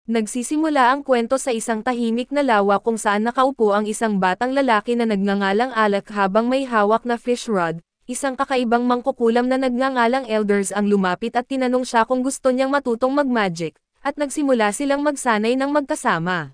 Nagsisimula ang kwento sa isang tahimik na lawa kung saan nakaupo ang isang batang lalaki na nagngangalang Alec habang may hawak na fish rod. Isang kakaibang mangkukulam na nagngangalang Elders ang lumapit at tinanong siya kung gusto niyang matutong mag-magic, at nagsimula silang magsanay ng magkasama.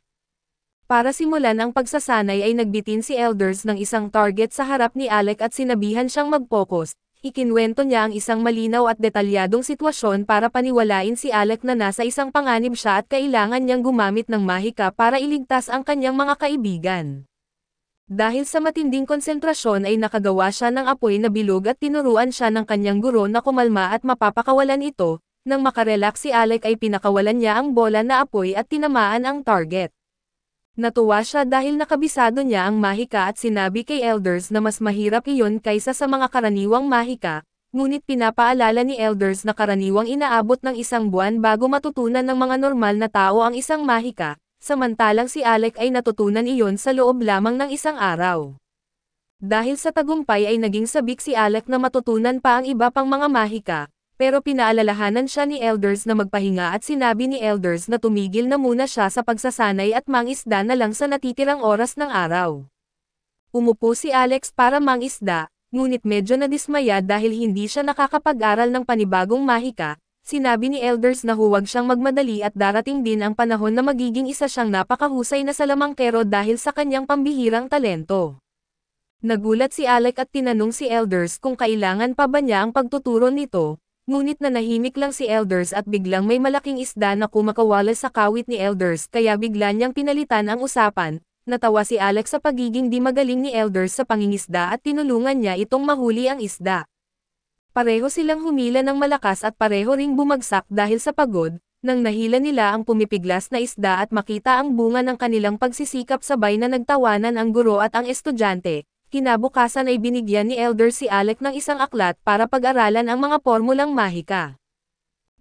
Para simulan ang pagsasanay ay nagbitin si Elders ng isang target sa harap ni Alec at sinabihan siyang mag-focus. Ikinwento niya ang isang malinaw at detalyadong sitwasyon para paniwalain si Alec na nasa isang panganib siya at kailangan niyang gumamit ng mahika para iligtas ang kanyang mga kaibigan. Dahil sa matinding konsentrasyon ay nakagawa siya ng apoy na bilog at tinuruan siya ng kanyang guro na kumalma at mapapakawalan ito. Nang makarelax si Alec ay pinakawalan niya ang bola na apoy at tinamaan ang target. Natuwa siya dahil nakabisado niya ang mahika at sinabi kay Elders na mas mahirap iyon kaysa sa mga karaniwang mahika, ngunit pinapaalala ni Elders na karaniwang inaabot ng isang buwan bago matutunan ng mga normal na tao ang isang mahika, samantalang si Alec ay natutunan iyon sa loob lamang ng isang araw. Dahil sa tagumpay ay naging sabik si Alec na matutunan pa ang iba pang mga mahika, pero pinaalalahanan siya ni Elders na magpahinga at sinabi ni Elders na tumigil na muna siya sa pagsasanay at mangisda na lang sa natitirang oras ng araw. Umupo si Alex para mangisda, ngunit medyo nadismaya dahil hindi siya nakakapag-aral ng panibagong mahika. Sinabi ni Elders na huwag siyang magmadali at darating din ang panahon na magiging isa siyang napakahusay na salamangkero dahil sa kanyang pambihirang talento. Nagulat si Alec at tinanong si Elders kung kailangan pa ba niya ang pagtuturo nito. Ngunit nanahimik lang si Elders at biglang may malaking isda na kumakawala sa kawit ni Elders kaya bigla niyang pinalitan ang usapan. Natawa si Alex sa pagiging di magaling ni Elders sa pangingisda at tinulungan niya itong mahuli ang isda. Pareho silang humila ng malakas at pareho ring bumagsak dahil sa pagod. Nang nahila nila ang pumipiglas na isda at makita ang bunga ng kanilang pagsisikap sabay na nagtawanan ang guro at ang estudyante. Kinabukasan ay binigyan ni Elders si Alec ng isang aklat para pag-aralan ang mga pormulang mahika.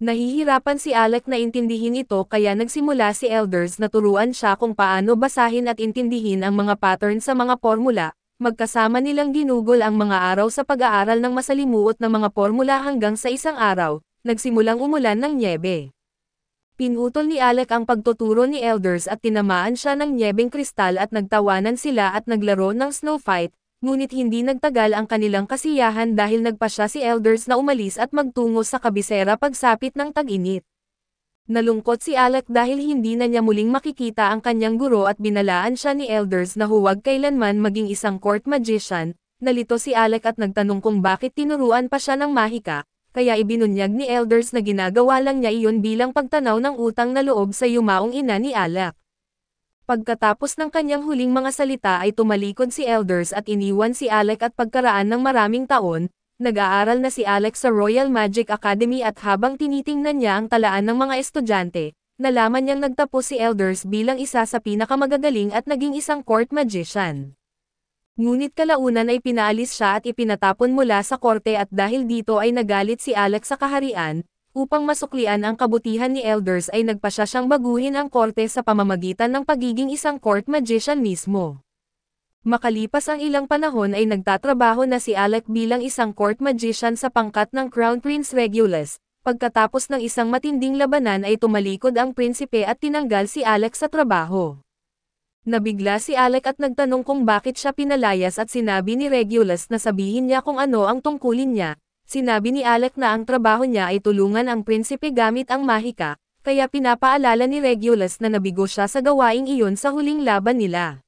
Nahihirapan si Alec na intindihin ito kaya nagsimula si Elders na turuan siya kung paano basahin at intindihin ang mga pattern sa mga formula. Magkasama nilang ginugol ang mga araw sa pag-aaral ng masalimuot na mga formula hanggang sa isang araw, nagsimulang umulan ng nyebe. Pinutol ni Alec ang pagtuturo ni Elders at tinamaan siya ng nyebeng kristal at nagtawanan sila at naglaro ng snow fight. Ngunit hindi nagtagal ang kanilang kasiyahan dahil nagpasya si Elders na umalis at magtungo sa kabisera pagsapit ng tag-init. Nalungkot si Alec dahil hindi na niya muling makikita ang kanyang guro at binalaan siya ni Elders na huwag kailanman maging isang court magician. Nalito si Alec at nagtanong kung bakit tinuruan pa siya ng mahika, kaya ibinunyag ni Elders na ginagawa lang niya iyon bilang pagtanaw ng utang na loob sa yumaong ina ni Alec. Pagkatapos ng kanyang huling mga salita ay tumalikod si Elders at iniwan si Alec at pagkaraan ng maraming taon, nag-aaral na si Alec sa Royal Magic Academy at habang tinitingnan niya ang talaan ng mga estudyante, nalaman niyang nagtapos si Elders bilang isa sa pinakamagagaling at naging isang court magician. Ngunit kalaunan ay pinaalis siya at ipinatapon mula sa korte at dahil dito ay nagalit si Alec sa kaharian. Upang masuklian ang kabutihan ni Elders ay nagpasya siyang baguhin ang korte sa pamamagitan ng pagiging isang court magician mismo. Makalipas ang ilang panahon ay nagtatrabaho na si Alec bilang isang court magician sa pangkat ng Crown Prince Regulus. Pagkatapos ng isang matinding labanan ay tumalikod ang prinsipe at tinanggal si Alec sa trabaho. Nabigla si Alec at nagtanong kung bakit siya pinalayas at sinabi ni Regulus na sabihin niya kung ano ang tungkulin niya. Sinabi ni Alec na ang trabaho niya ay tulungan ang prinsipe gamit ang mahika, kaya pinapaalala ni Regulus na nabigo siya sa gawaing iyon sa huling laban nila.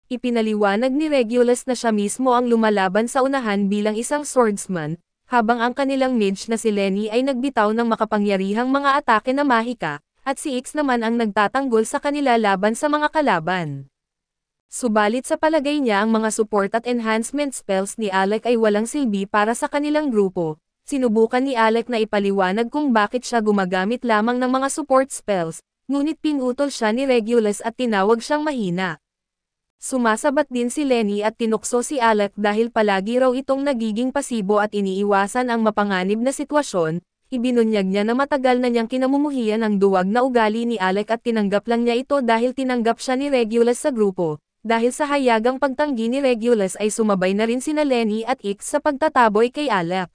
Ipinaliwanag ni Regulus na siya mismo ang lumalaban sa unahan bilang isang swordsman, habang ang kanilang mage na si Lenny ay nagbitaw ng makapangyarihang mga atake na mahika, at si Ix naman ang nagtatanggol sa kanila laban sa mga kalaban. Subalit sa palagay niya ang mga support at enhancement spells ni Alec ay walang silbi para sa kanilang grupo. Sinubukan ni Alec na ipaliwanag kung bakit siya gumagamit lamang ng mga support spells, ngunit pinutol siya ni Regulus at tinawag siyang mahina. Sumasabat din si Lenny at tinukso si Alec dahil palagi raw itong nagiging pasibo at iniiwasan ang mapanganib na sitwasyon. Ibinunyag niya na matagal na niyang kinamumuhian ang duwag na ugali ni Alec at tinanggap lang niya ito dahil tinanggap siya ni Regulus sa grupo. Dahil sa hayagang pagtanggi ni Regulus ay sumabay na rin sina Lenny at Ix sa pagtataboy kay Alec.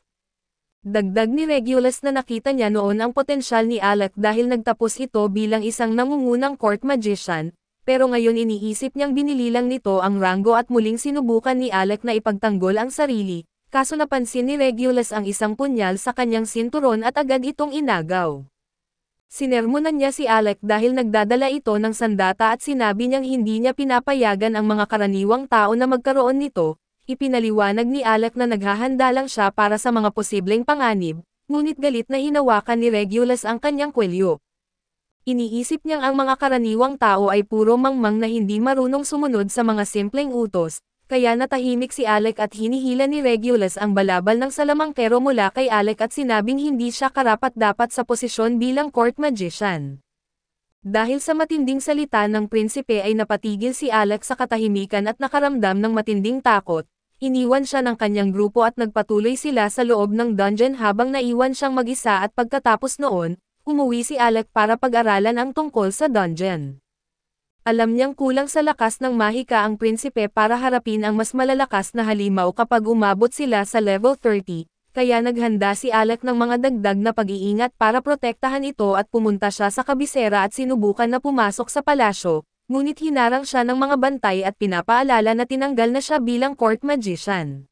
Dagdag ni Regulus na nakita niya noon ang potensyal ni Alec dahil nagtapos ito bilang isang nangungunang court magician, pero ngayon iniisip niyang binili lang nito ang ranggo at muling sinubukan ni Alec na ipagtanggol ang sarili, kaso napansin ni Regulus ang isang punyal sa kanyang sinturon at agad itong inagaw. Sinermonan niya si Alec dahil nagdadala ito ng sandata at sinabi niyang hindi niya pinapayagan ang mga karaniwang tao na magkaroon nito. Ipinaliwanag ni Alec na naghahanda lang siya para sa mga posibleng panganib, ngunit galit na hinawakan ni Regulus ang kanyang kwelyo. Iniisip niyang ang mga karaniwang tao ay puro mangmang na hindi marunong sumunod sa mga simpleng utos, kaya natahimik si Alec at hinihila ni Regulus ang balabal ng salamangkero mula kay Alec at sinabing hindi siya karapat-dapat sa posisyon bilang court magician. Dahil sa matinding salita ng prinsipe ay napatigil si Alec sa katahimikan at nakaramdam ng matinding takot. Iniwan siya ng kanyang grupo at nagpatuloy sila sa loob ng dungeon habang naiwan siyang mag-isa at pagkatapos noon, umuwi si Alec para pag-aralan ang tungkol sa dungeon. Alam niyang kulang sa lakas ng mahika ang prinsipe para harapin ang mas malalakas na halimaw kapag umabot sila sa level 30, kaya naghanda si Alec ng mga dagdag na pag-iingat para protektahan ito at pumunta siya sa kabisera at sinubukan na pumasok sa palasyo, ngunit hinarang siya ng mga bantay at pinapaalala na tinanggal na siya bilang court magician.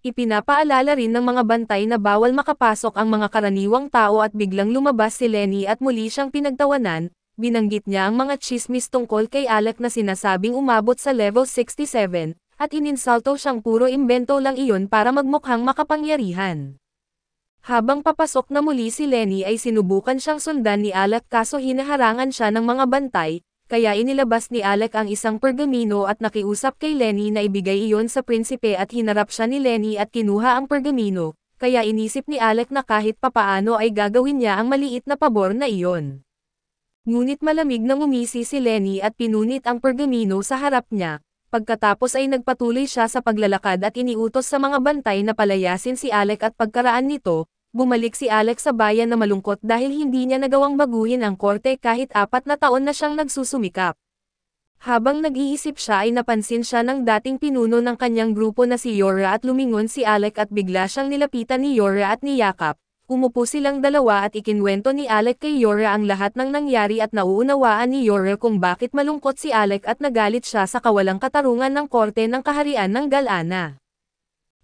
Ipinapaalala rin ng mga bantay na bawal makapasok ang mga karaniwang tao at biglang lumabas si Lenny at muli siyang pinagtawanan. Binanggit niya ang mga tsismis tungkol kay Alec na sinasabing umabot sa level 67, at ininsulto siyang puro imbento lang iyon para magmukhang makapangyarihan. Habang papasok na muli si Lenny ay sinubukan siyang sundan ni Alec kaso hinaharangan siya ng mga bantay, kaya inilabas ni Alec ang isang pergamino at nakiusap kay Lenny na ibigay iyon sa prinsipe at hinarap siya ni Lenny at kinuha ang pergamino, kaya inisip ni Alec na kahit papaano ay gagawin niya ang maliit na pabor na iyon. Ngunit malamig na ngumisi si Lenny at pinunit ang pergamino sa harap niya, pagkatapos ay nagpatuloy siya sa paglalakad at iniutos sa mga bantay na palayasin si Alec at pagkaraan nito, bumalik si Alec sa bayan na malungkot dahil hindi niya nagawang baguhin ang korte kahit 4 na taon na siyang nagsusumikap. Habang nag-iisip siya ay napansin siya ng dating pinuno ng kanyang grupo na si Yora at lumingon si Alec at bigla siyang nilapitan ni Yora at niyakap. Umupo silang dalawa at ikinwento ni Alec kay Yora ang lahat ng nangyari at nauunawaan ni Yora kung bakit malungkot si Alec at nagalit siya sa kawalang katarungan ng korte ng kaharian ng Galana.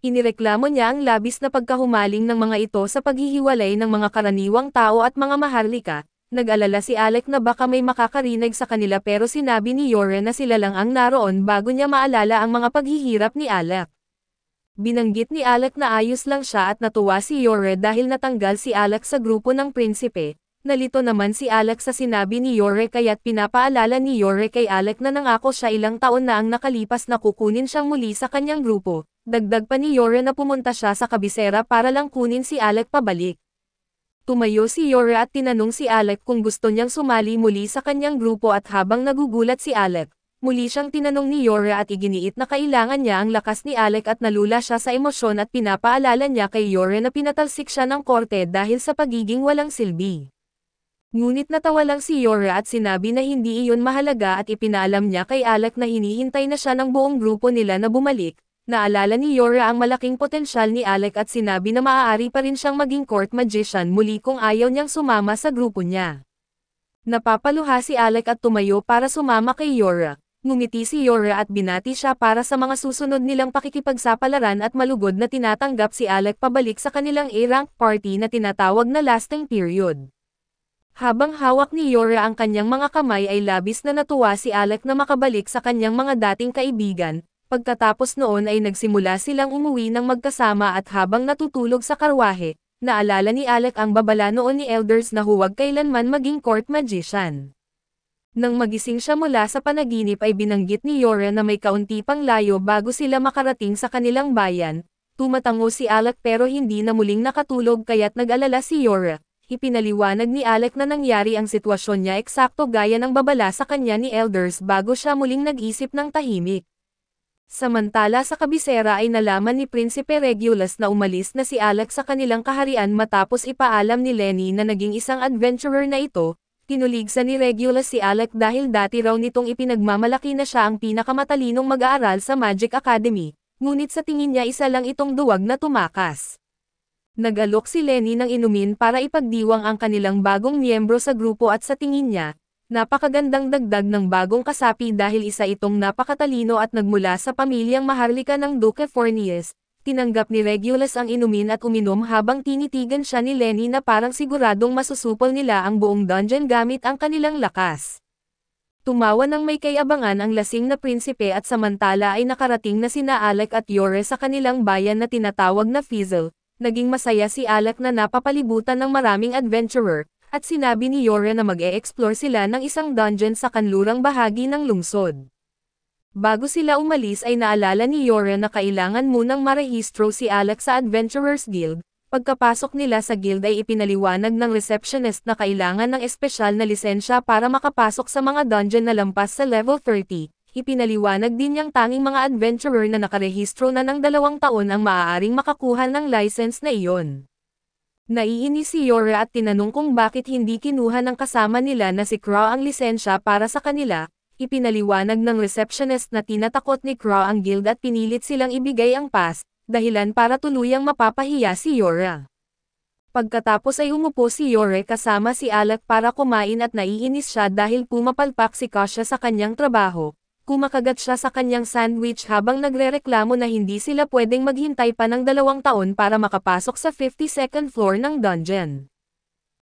Inireklamo niya ang labis na pagkahumaling ng mga ito sa paghihiwalay ng mga karaniwang tao at mga maharlika. Nag-alala si Alec na baka may makakarinig sa kanila pero sinabi ni Yora na sila lang ang naroon bago niya maalala ang mga paghihirap ni Alec. Binanggit ni Alec na ayos lang siya at natuwa si Yora dahil natanggal si Alec sa grupo ng prinsipe. Nalito naman si Alec sa sinabi ni Yora kaya't pinapaalala ni Yora kay Alec na nangako siya ilang taon na ang nakalipas na kukunin siyang muli sa kanyang grupo. Dagdag pa ni Yora na pumunta siya sa kabisera para lang kunin si Alec pabalik. Tumayo si Yora at tinanong si Alec kung gusto niyang sumali muli sa kanyang grupo at habang nagugulat si Alec, muli siyang tinanong ni Yora at iginiit na kailangan niya ang lakas ni Alec at nalula siya sa emosyon at pinapaalala niya kay Yora na pinatalsik siya ng korte dahil sa pagiging walang silbi. Ngunit natawa lang si Yora at sinabi na hindi iyon mahalaga at ipinaalam niya kay Alec na hinihintay na siya ng buong grupo nila na bumalik. Naalala ni Yora ang malaking potensyal ni Alec at sinabi na maaari pa rin siyang maging court magician muli kung ayaw niyang sumama sa grupo niya. Napapaluha si Alec at tumayo para sumama kay Yora. Ngumiti si Yora at binati siya para sa mga susunod nilang pakikipagsapalaran at malugod na tinatanggap si Alec pabalik sa kanilang A-rank party na tinatawag na lasting period. Habang hawak ni Yora ang kanyang mga kamay ay labis na natuwa si Alec na makabalik sa kanyang mga dating kaibigan. Pagkatapos noon ay nagsimula silang umuwi ng magkasama at habang natutulog sa karwahe, naalala ni Alec ang babala noon ni Elders na huwag kailanman maging court magician. Nang magising siya mula sa panaginip ay binanggit ni Yora na may kaunti pang layo bago sila makarating sa kanilang bayan. Tumatango si Alec pero hindi na muling nakatulog kaya't nag-alala si Yora. Ipinaliwanag ni Alec na nangyari ang sitwasyon niya eksakto gaya ng babala sa kanya ni Elders bago siya muling nag-isip ng tahimik. Samantala sa kabisera ay nalaman ni Prinsipe Regulus na umalis na si Alec sa kanilang kaharian matapos ipaalam ni Lenny na naging isang adventurer na ito. Tinuligsa ni Regulus si Alec dahil dati raw nitong ipinagmamalaki na siya ang pinakamatalinong mag-aaral sa Magic Academy, ngunit sa tingin niya isa lang itong duwag na tumakas. Nag-alok si Lenny ng inumin para ipagdiwang ang kanilang bagong miyembro sa grupo at sa tingin niya, napakagandang dagdag ng bagong kasapi dahil isa itong napakatalino at nagmula sa pamilyang maharlika ng Duque Fornies. Tinanggap ni Regulus ang inumin at uminom habang tinitigan siya ni Lenny na parang siguradong masusupol nila ang buong dungeon gamit ang kanilang lakas. Tumawa ng may kayabangan ang lasing na prinsipe at samantala ay nakarating na sina Alec at Yore sa kanilang bayan na tinatawag na Fizzle. Naging masaya si Alec na napapalibutan ng maraming adventurer, at sinabi ni Yore na mag-e-explore sila ng isang dungeon sa kanlurang bahagi ng lungsod. Bago sila umalis ay naalala ni Yore na kailangan munang marehistro si Alec sa Adventurers Guild. Pagkapasok nila sa guild ay ipinaliwanag ng receptionist na kailangan ng espesyal na lisensya para makapasok sa mga dungeon na lampas sa level 30. Ipinaliwanag din niyang tanging mga adventurer na nakarehistro na ng 2 taon ang maaaring makakuha ng license na iyon. Naiinis si Yore at tinanong kung bakit hindi kinuha ng kasama nila na si Crow ang lisensya para sa kanila. Ipinaliwanag ng receptionist na tinatakot ni Crow ang guild at pinilit silang ibigay ang pass, dahilan para tuluyang mapapahiya si Yore. Pagkatapos ay umupo si Yore kasama si Alec para kumain at naiinis siya dahil pumapalpak si Kasia sa kanyang trabaho. Kumakagat siya sa kanyang sandwich habang nagrereklamo na hindi sila pwedeng maghintay pa ng 2 taon para makapasok sa 52nd floor ng dungeon.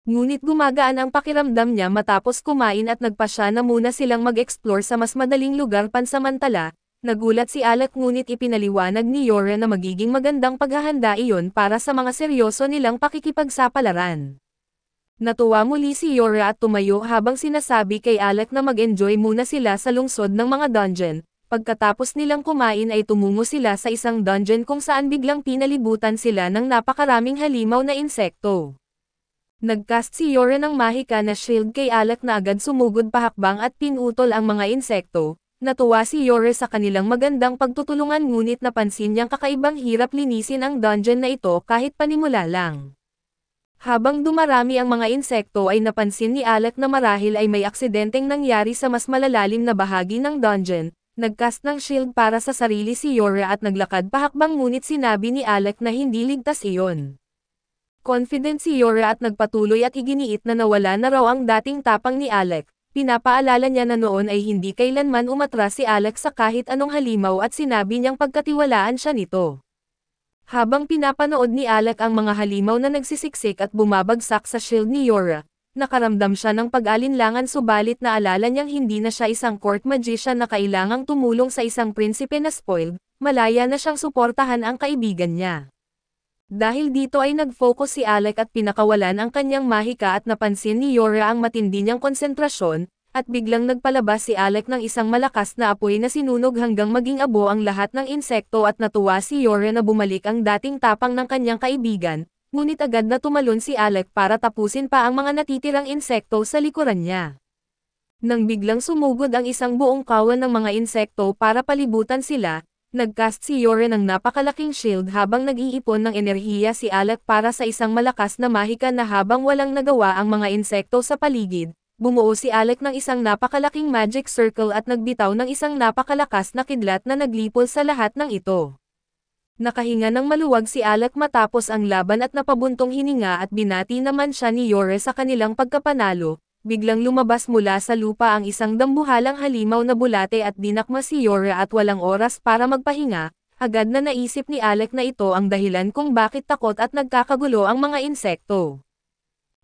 Ngunit gumagaan ang pakiramdam niya matapos kumain at nagpasya na muna silang mag-explore sa mas madaling lugar pansamantala. Nagulat si Alec ngunit ipinaliwanag ni Yore na magiging magandang paghahanda iyon para sa mga seryoso nilang pakikipagsapalaran. Natuwa muli si Yore at tumayo habang sinasabi kay Alec na mag-enjoy muna sila sa lungsod ng mga dungeon. Pagkatapos nilang kumain ay tumungo sila sa isang dungeon kung saan biglang pinalibutan sila ng napakaraming halimaw na insekto. Nagcast si Yore ng mahika na shield kay Alec na agad sumugod pahakbang at pinutol ang mga insekto. Natuwa si Yore sa kanilang magandang pagtutulungan ngunit napansin niyang kakaibang hirap linisin ang dungeon na ito kahit panimula lang. Habang dumarami ang mga insekto ay napansin ni Alec na marahil ay may aksidenteng nangyari sa mas malalalim na bahagi ng dungeon. Nagcast ng shield para sa sarili si Yore at naglakad pahakbang ngunit sinabi ni Alec na hindi ligtas iyon. Confident si Yore at nagpatuloy at iginiit na nawala na raw ang dating tapang ni Alec. Pinapaalala niya na noon ay hindi kailanman umatras si Alec sa kahit anong halimaw at sinabi niyang pagkatiwalaan siya nito. Habang pinapanood ni Alec ang mga halimaw na nagsisiksik at bumabagsak sa shield ni Yore, nakaramdam siya ng pag-alinlangan subalit naalala niyang hindi na siya isang court magician na kailangang tumulong sa isang prinsipe na spoiled, malaya na siyang suportahan ang kaibigan niya. Dahil dito ay nag-focus si Alec at pinakawalan ang kanyang mahika at napansin ni Yore ang matindi niyang konsentrasyon, at biglang nagpalabas si Alec ng isang malakas na apoy na sinunog hanggang maging abo ang lahat ng insekto at natuwa si Yore na bumalik ang dating tapang ng kanyang kaibigan, ngunit agad na tumalon si Alec para tapusin pa ang mga natitirang insekto sa likuran niya. Nang biglang sumugod ang isang buong kawan ng mga insekto para palibutan sila, nagcast si Yore ng napakalaking shield habang nag-iipon ng enerhiya si Alec para sa isang malakas na mahika na habang walang nagawa ang mga insekto sa paligid, bumuo si Alec ng isang napakalaking magic circle at nagbitaw ng isang napakalakas na kidlat na naglipol sa lahat ng ito. Nakahinga ng maluwag si Alec matapos ang laban at napabuntong hininga at binati naman siya ni Yore sa kanilang pagkapanalo. Biglang lumabas mula sa lupa ang isang dambuhalang halimaw na bulate at dinakma si Yore at walang oras para magpahinga, agad na naisip ni Alec na ito ang dahilan kung bakit takot at nagkakagulo ang mga insekto.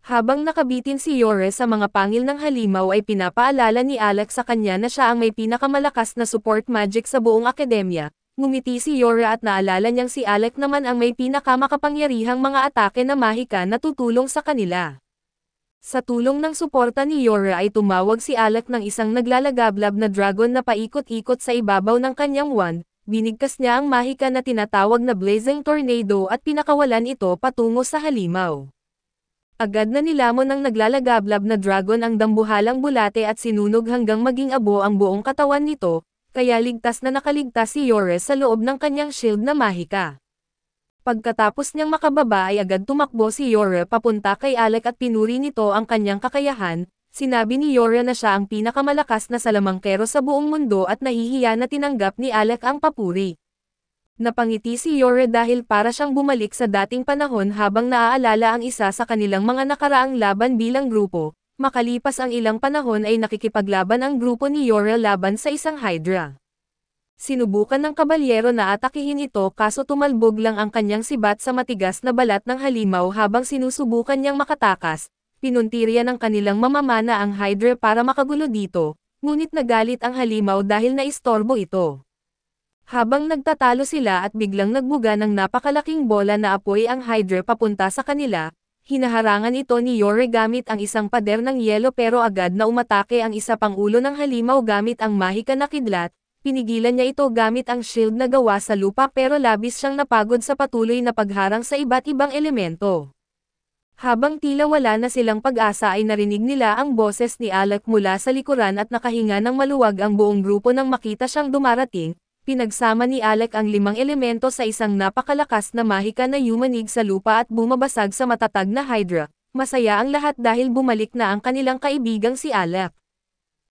Habang nakabitin si Yore sa mga pangil ng halimaw ay pinapaalala ni Alec sa kanya na siya ang may pinakamalakas na support magic sa buong akademya. Ngumiti si Yore at naalala niyang si Alec naman ang may pinakamakapangyarihang mga atake na mahika na tutulong sa kanila. Sa tulong ng suporta ni Yore ay tumawag si Alec ng isang naglalagablab na dragon na paikot-ikot sa ibabaw ng kanyang wand, binigkas niya ang mahika na tinatawag na Blazing Tornado at pinakawalan ito patungo sa halimaw. Agad na nilamon ng naglalagablab na dragon ang dambuhalang bulate at sinunog hanggang maging abo ang buong katawan nito, kaya ligtas na nakaligtas si Yore sa loob ng kanyang shield na mahika. Pagkatapos niyang makababa ay agad tumakbo si Yore papunta kay Alec at pinuri nito ang kanyang kakayahan. Sinabi ni Yore na siya ang pinakamalakas na salamangkero sa buong mundo at nahihiya na tinanggap ni Alec ang papuri. Napangiti si Yore dahil para siyang bumalik sa dating panahon habang naaalala ang isa sa kanilang mga nakaraang laban bilang grupo. Makalipas ang ilang panahon ay nakikipaglaban ang grupo ni Yore laban sa isang Hydra. Sinubukan ng kabalyero na atakihin ito kaso tumalbog lang ang kanyang sibat sa matigas na balat ng halimaw habang sinusubukan niyang makatakas. Pinuntirya ng kanilang mamamana ang Hydra para makagulo dito, ngunit nagalit ang halimaw dahil naistorbo ito. Habang nagtatalo sila at biglang nagbuga ng napakalaking bola na apoy ang Hydra papunta sa kanila, hinaharangan ito ni Yore gamit ang isang pader ng yelo pero agad na umatake ang isa pang ulo ng halimaw gamit ang mahika na kidlat, pinigilan niya ito gamit ang shield na gawa sa lupa pero labis siyang napagod sa patuloy na pagharang sa iba't ibang elemento. Habang tila wala na silang pag-asa ay narinig nila ang boses ni Alec mula sa likuran at nakahinga ng maluwag ang buong grupo nang makita siyang dumarating. Pinagsama ni Alec ang 5 elemento sa isang napakalakas na mahika na yumanig sa lupa at bumabasag sa matatag na Hydra. Masaya ang lahat dahil bumalik na ang kanilang kaibigang si Alec.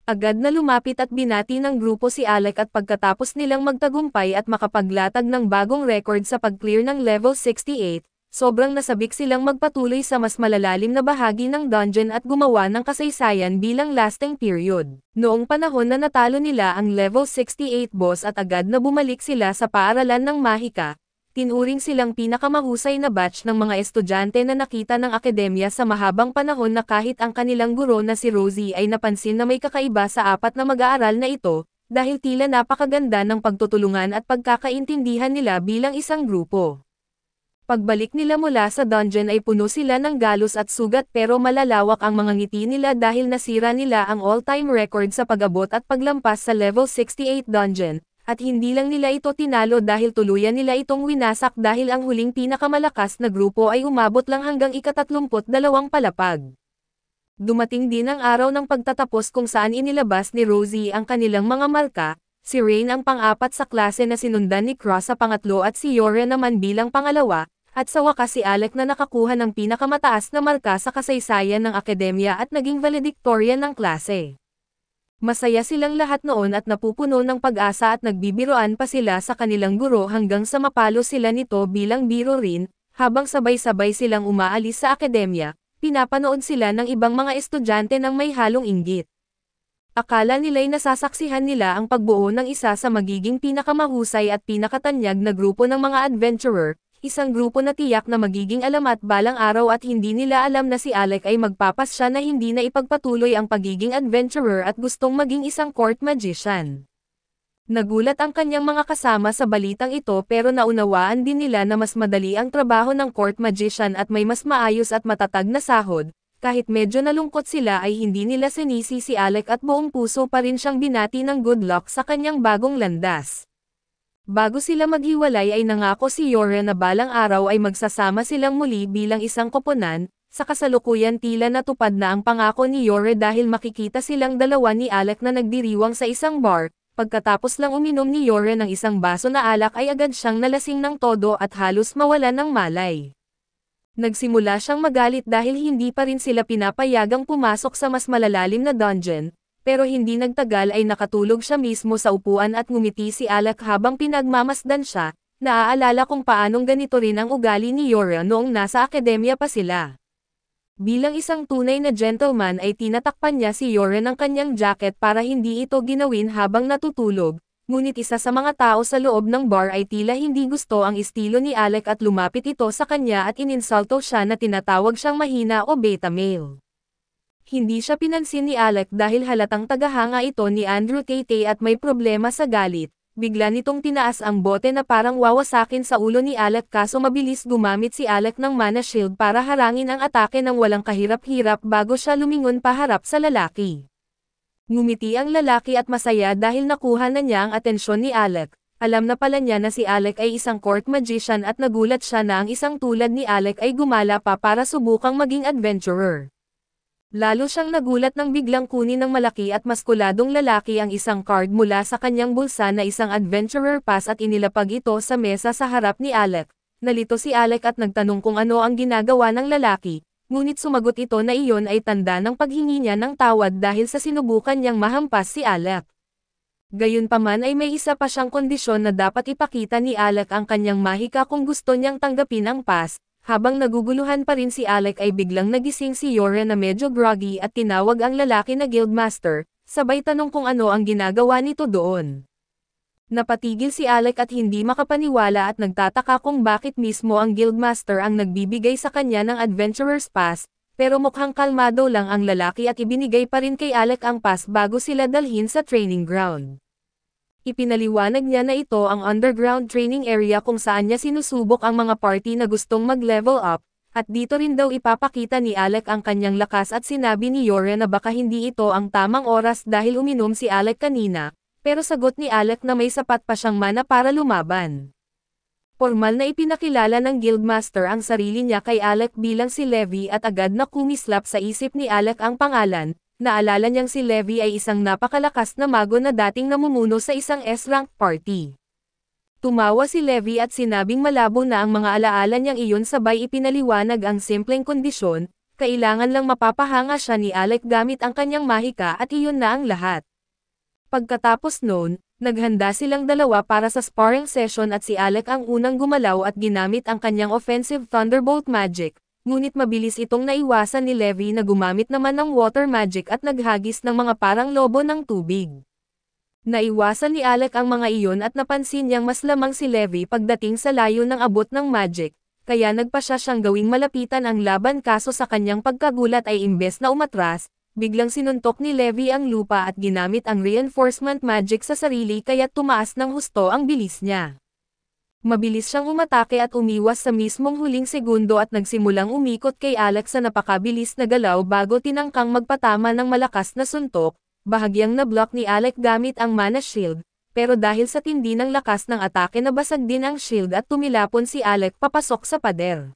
Agad na lumapit at binati ng grupo si Alec at pagkatapos nilang magtagumpay at makapaglatag ng bagong record sa pag-clear ng level 68, sobrang nasabik silang magpatuloy sa mas malalalim na bahagi ng dungeon at gumawa ng kasaysayan bilang lasting period. Noong panahon na natalo nila ang level 68 boss at agad na bumalik sila sa paaralan ng Mahika, tinuring silang pinakamahusay na batch ng mga estudyante na nakita ng akademya sa mahabang panahon na kahit ang kanilang guro na si Rosie ay napansin na may kakaiba sa 4 na mag-aaral na ito, dahil tila napakaganda ng pagtutulungan at pagkakaintindihan nila bilang isang grupo. Pagbalik nila mula sa dungeon ay puno sila ng galos at sugat pero malalawak ang mga ngiti nila dahil nasira nila ang all-time record sa pag-abot at paglampas sa level 68 dungeon, at hindi lang nila ito tinalo dahil tuluyan nila itong winasak dahil ang huling pinakamalakas na grupo ay umabot lang hanggang ika-32 palapag. Dumating din ang araw ng pagtatapos kung saan inilabas ni Rosie ang kanilang mga marka. Si Rain ang pang-4 sa klase na sinundan ni Cross sa pangatlo at si Yore naman bilang pangalawa, at sa wakas si Alec na nakakuha ng pinakamataas na marka sa kasaysayan ng akademya at naging valedictorian ng klase. Masaya silang lahat noon at napupuno ng pag-asa at nagbibiroan pa sila sa kanilang guro hanggang sa mapalo sila nito bilang biro rin, habang sabay-sabay silang umaalis sa akademya, pinapanood sila ng ibang mga estudyante ng may halong inggit. Akala nila'y nasasaksihan nila ang pagbuo ng isa sa magiging pinakamahusay at pinakatanyag na grupo ng mga adventurer, isang grupo na tiyak na magiging alamat balang araw at hindi nila alam na si Alec ay magpapasya na hindi na ipagpatuloy ang pagiging adventurer at gustong maging isang court magician. Nagulat ang kanyang mga kasama sa balitang ito pero naunawaan din nila na mas madali ang trabaho ng court magician at may mas maayos at matatag na sahod. Kahit medyo nalungkot sila ay hindi nila sinisi si Alec at buong puso pa rin siyang binati ng good luck sa kanyang bagong landas. Bago sila maghiwalay ay nangako si Yore na balang araw ay magsasama silang muli bilang isang koponan. Sa kasalukuyan tila natupad na ang pangako ni Yore dahil makikita silang dalawa ni Alec na nagdiriwang sa isang bar. Pagkatapos lang uminom ni Yore ng isang baso na alak ay agad siyang nalasing ng todo at halos mawalan ng malay. Nagsimula siyang magalit dahil hindi pa rin sila pinapayagang pumasok sa mas malalalim na dungeon, pero hindi nagtagal ay nakatulog siya mismo sa upuan at ngumiti si Alec habang pinagmamasdan siya. Naaalala kung paanong ganito rin ang ugali ni Yore noong nasa akademya pa sila. Bilang isang tunay na gentleman ay tinatakpan niya si Yore ng kanyang jacket para hindi ito ginawin habang natutulog, ngunit isa sa mga tao sa loob ng bar ay tila hindi gusto ang estilo ni Alec at lumapit ito sa kanya at ininsulto siya na tinatawag siyang mahina o beta male. Hindi siya pinansin ni Alec dahil halatang tagahanga ito ni Andrew Tate at may problema sa galit. Bigla nitong tinaas ang bote na parang wawasakin sa ulo ni Alec kaso mabilis gumamit si Alec ng mana shield para harangin ang atake ng walang kahirap-hirap bago siya lumingon paharap sa lalaki. Ngumiti ang lalaki at masaya dahil nakuha na niya ang atensyon ni Alec. Alam na pala niya na si Alec ay isang court magician at nagulat siya na ang isang tulad ni Alec ay gumala pa para subukang maging adventurer. Lalo siyang nagulat nang biglang kunin ng malaki at maskuladong lalaki ang isang card mula sa kanyang bulsa na isang adventurer pass at inilapag ito sa mesa sa harap ni Alec. Nalito si Alec at nagtanong kung ano ang ginagawa ng lalaki, ngunit sumagot ito na iyon ay tanda ng paghingi niya ng tawad dahil sa sinubukan niyang mahampas si Alec. Gayunpaman ay may isa pa siyang kondisyon na dapat ipakita ni Alec ang kanyang mahika kung gusto niyang tanggapin ang pass. Habang naguguluhan pa rin si Alec ay biglang nagising si Yore na medyo groggy at tinawag ang lalaki na guildmaster, sabay tanong kung ano ang ginagawa nito doon. Napatigil si Alec at hindi makapaniwala at nagtataka kung bakit mismo ang guildmaster ang nagbibigay sa kanya ng adventurer's pass, pero mukhang kalmado lang ang lalaki at ibinigay pa rin kay Alec ang pass bago sila dalhin sa training ground. Ipinaliwanag niya na ito ang underground training area kung saan niya sinusubok ang mga party na gustong mag-level up, at dito rin daw ipapakita ni Alec ang kanyang lakas at sinabi ni Yore na baka hindi ito ang tamang oras dahil uminom si Alec kanina, pero sagot ni Alec na may sapat pa siyang mana para lumaban. Formal na ipinakilala ng Guildmaster ang sarili niya kay Alec bilang si Levi at agad na kumislap sa isip ni Alec ang pangalan. Naalala niyang si Levi ay isang napakalakas na mago na dating namumuno sa isang S-rank party. Tumawa si Levi at sinabing malabo na ang mga alaala niyang iyon sabay ipinaliwanag ang simpleng kondisyon, kailangan lang mapapahanga siya ni Alec gamit ang kanyang mahika at iyon na ang lahat. Pagkatapos noon, naghanda silang dalawa para sa sparring session at si Alec ang unang gumalaw at ginamit ang kanyang offensive Thunderbolt magic, ngunit mabilis itong naiwasan ni Levi na gumamit naman ng water magic at naghagis ng mga parang lobo ng tubig. Naiwasan ni Alec ang mga iyon at napansin niyang mas lamang si Levi pagdating sa layo ng abot ng magic, kaya nagpa siyang gawing malapitan ang laban kaso sa kanyang pagkagulat ay imbes na umatras, biglang sinuntok ni Levi ang lupa at ginamit ang reinforcement magic sa sarili kaya't tumaas ng husto ang bilis niya. Mabilis siyang umatake at umiwas sa mismong huling segundo at nagsimulang umikot kay Alec sa napakabilis na galaw bago tinangkang magpatama ng malakas na suntok, bahagyang na-block ni Alec gamit ang mana shield, pero dahil sa tindi ng lakas ng atake nabasag din ang shield at tumilapon si Alec papasok sa pader.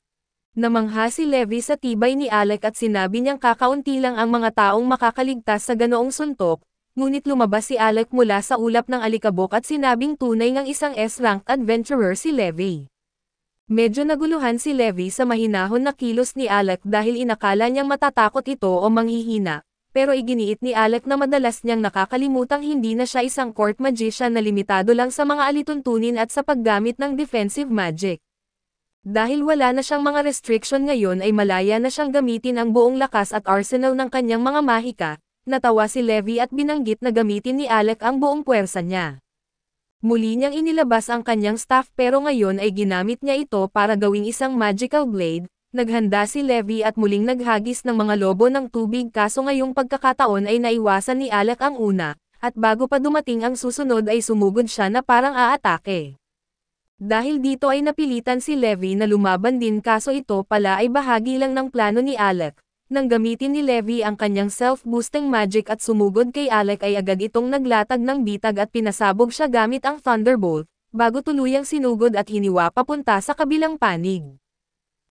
Namangha si Levi sa tibay ni Alec at sinabi niyang kakaunti lang ang mga taong makakaligtas sa ganoong suntok, ngunit lumabas si Alec mula sa ulap ng alikabok at sinabing tunay ngang isang S-ranked adventurer si Levi. Medyo naguluhan si Levi sa mahinahon na kilos ni Alec dahil inakala niyang matatakot ito o manghihina, pero iginiit ni Alec na madalas niyang nakakalimutang hindi na siya isang court magician na limitado lang sa mga alituntunin at sa paggamit ng defensive magic. Dahil wala na siyang mga restriction ngayon ay malaya na siyang gamitin ang buong lakas at arsenal ng kanyang mga mahika, natawa si Levi at binanggit na gamitin ni Alec ang buong puwersa niya. Muli niyang inilabas ang kanyang staff pero ngayon ay ginamit niya ito para gawing isang magical blade, naghanda si Levi at muling naghagis ng mga lobo ng tubig kaso ngayong pagkakataon ay naiwasan ni Alec ang una, at bago pa dumating ang susunod ay sumugod siya na parang aatake. Dahil dito ay napilitan si Levi na lumaban din kaso ito pala ay bahagi lang ng plano ni Alec. Nang gamitin ni Levi ang kanyang self-boosting magic at sumugod kay Alec ay agad itong naglatag ng bitag at pinasabog siya gamit ang Thunderbolt, bago tuluyang sinugod at hiniwa papunta sa kabilang panig.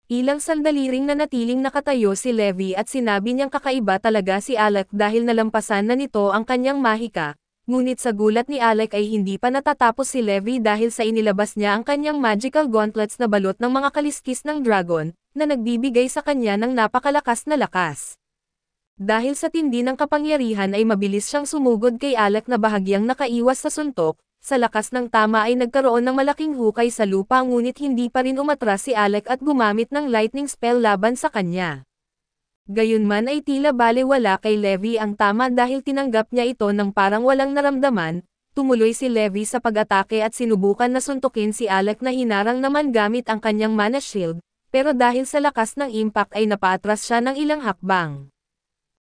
Ilang sandali ring nanatiling nakatayo si Levi at sinabi niyang kakaiba talaga si Alec dahil nalampasan na nito ang kanyang mahika. Ngunit sa gulat ni Alec ay hindi pa natatapos si Levi dahil sa inilabas niya ang kanyang magical gauntlets na balot ng mga kaliskis ng dragon, na nagbibigay sa kanya ng napakalakas na lakas. Dahil sa tindi ng kapangyarihan ay mabilis siyang sumugod kay Alec na bahagyang nakaiwas sa suntok, sa lakas ng tama ay nagkaroon ng malaking hukay sa lupa ngunit hindi pa rin umatras si Alec at gumamit ng lightning spell laban sa kanya. Gayunman ay tila balewala kay Levi ang tama dahil tinanggap niya ito ng parang walang naramdaman, tumuloy si Levi sa pag-atake at sinubukan na suntukin si Alec na hinarang naman gamit ang kanyang mana shield, pero dahil sa lakas ng impact ay napaatras siya ng ilang hakbang.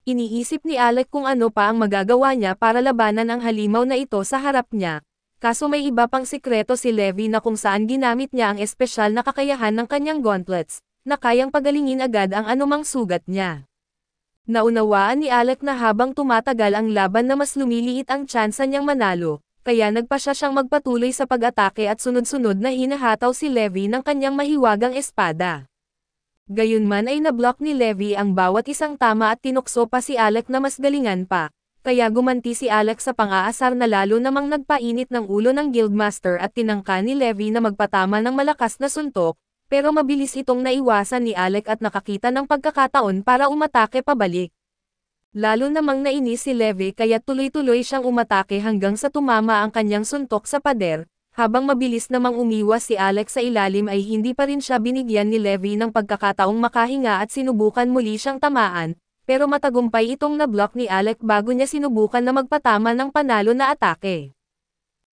Iniisip ni Alec kung ano pa ang magagawa niya para labanan ang halimaw na ito sa harap niya, kaso may iba pang sikreto si Levi na kung saan ginamit niya ang espesyal na kakayahan ng kanyang gauntlets, na kayang pagalingin agad ang anumang sugat niya. Naunawaan ni Alec na habang tumatagal ang laban na mas lumiliit ang tsansa niyang manalo, kaya nagpa siyang magpatuloy sa pag-atake at sunod-sunod na hinahataw si Levi ng kanyang mahiwagang espada. Gayunman ay nablock ni Levi ang bawat isang tama at tinukso pa si Alec na mas galingan pa, kaya gumanti si Alec sa pang-aasar na lalo namang nagpainit ng ulo ng Guildmaster at tinangka ni Levi na magpatama ng malakas na suntok, pero mabilis itong naiwasan ni Alec at nakakita ng pagkakataon para umatake pabalik. Lalo namang nainis si Levi kaya tuloy-tuloy siyang umatake hanggang sa tumama ang kanyang suntok sa pader, habang mabilis namang umiwas si Alex sa ilalim ay hindi pa rin siya binigyan ni Levi ng pagkakataong makahinga at sinubukan muli siyang tamaan, pero matagumpay itong na-block ni Alex bago niya sinubukan na magpatama ng panalo na atake.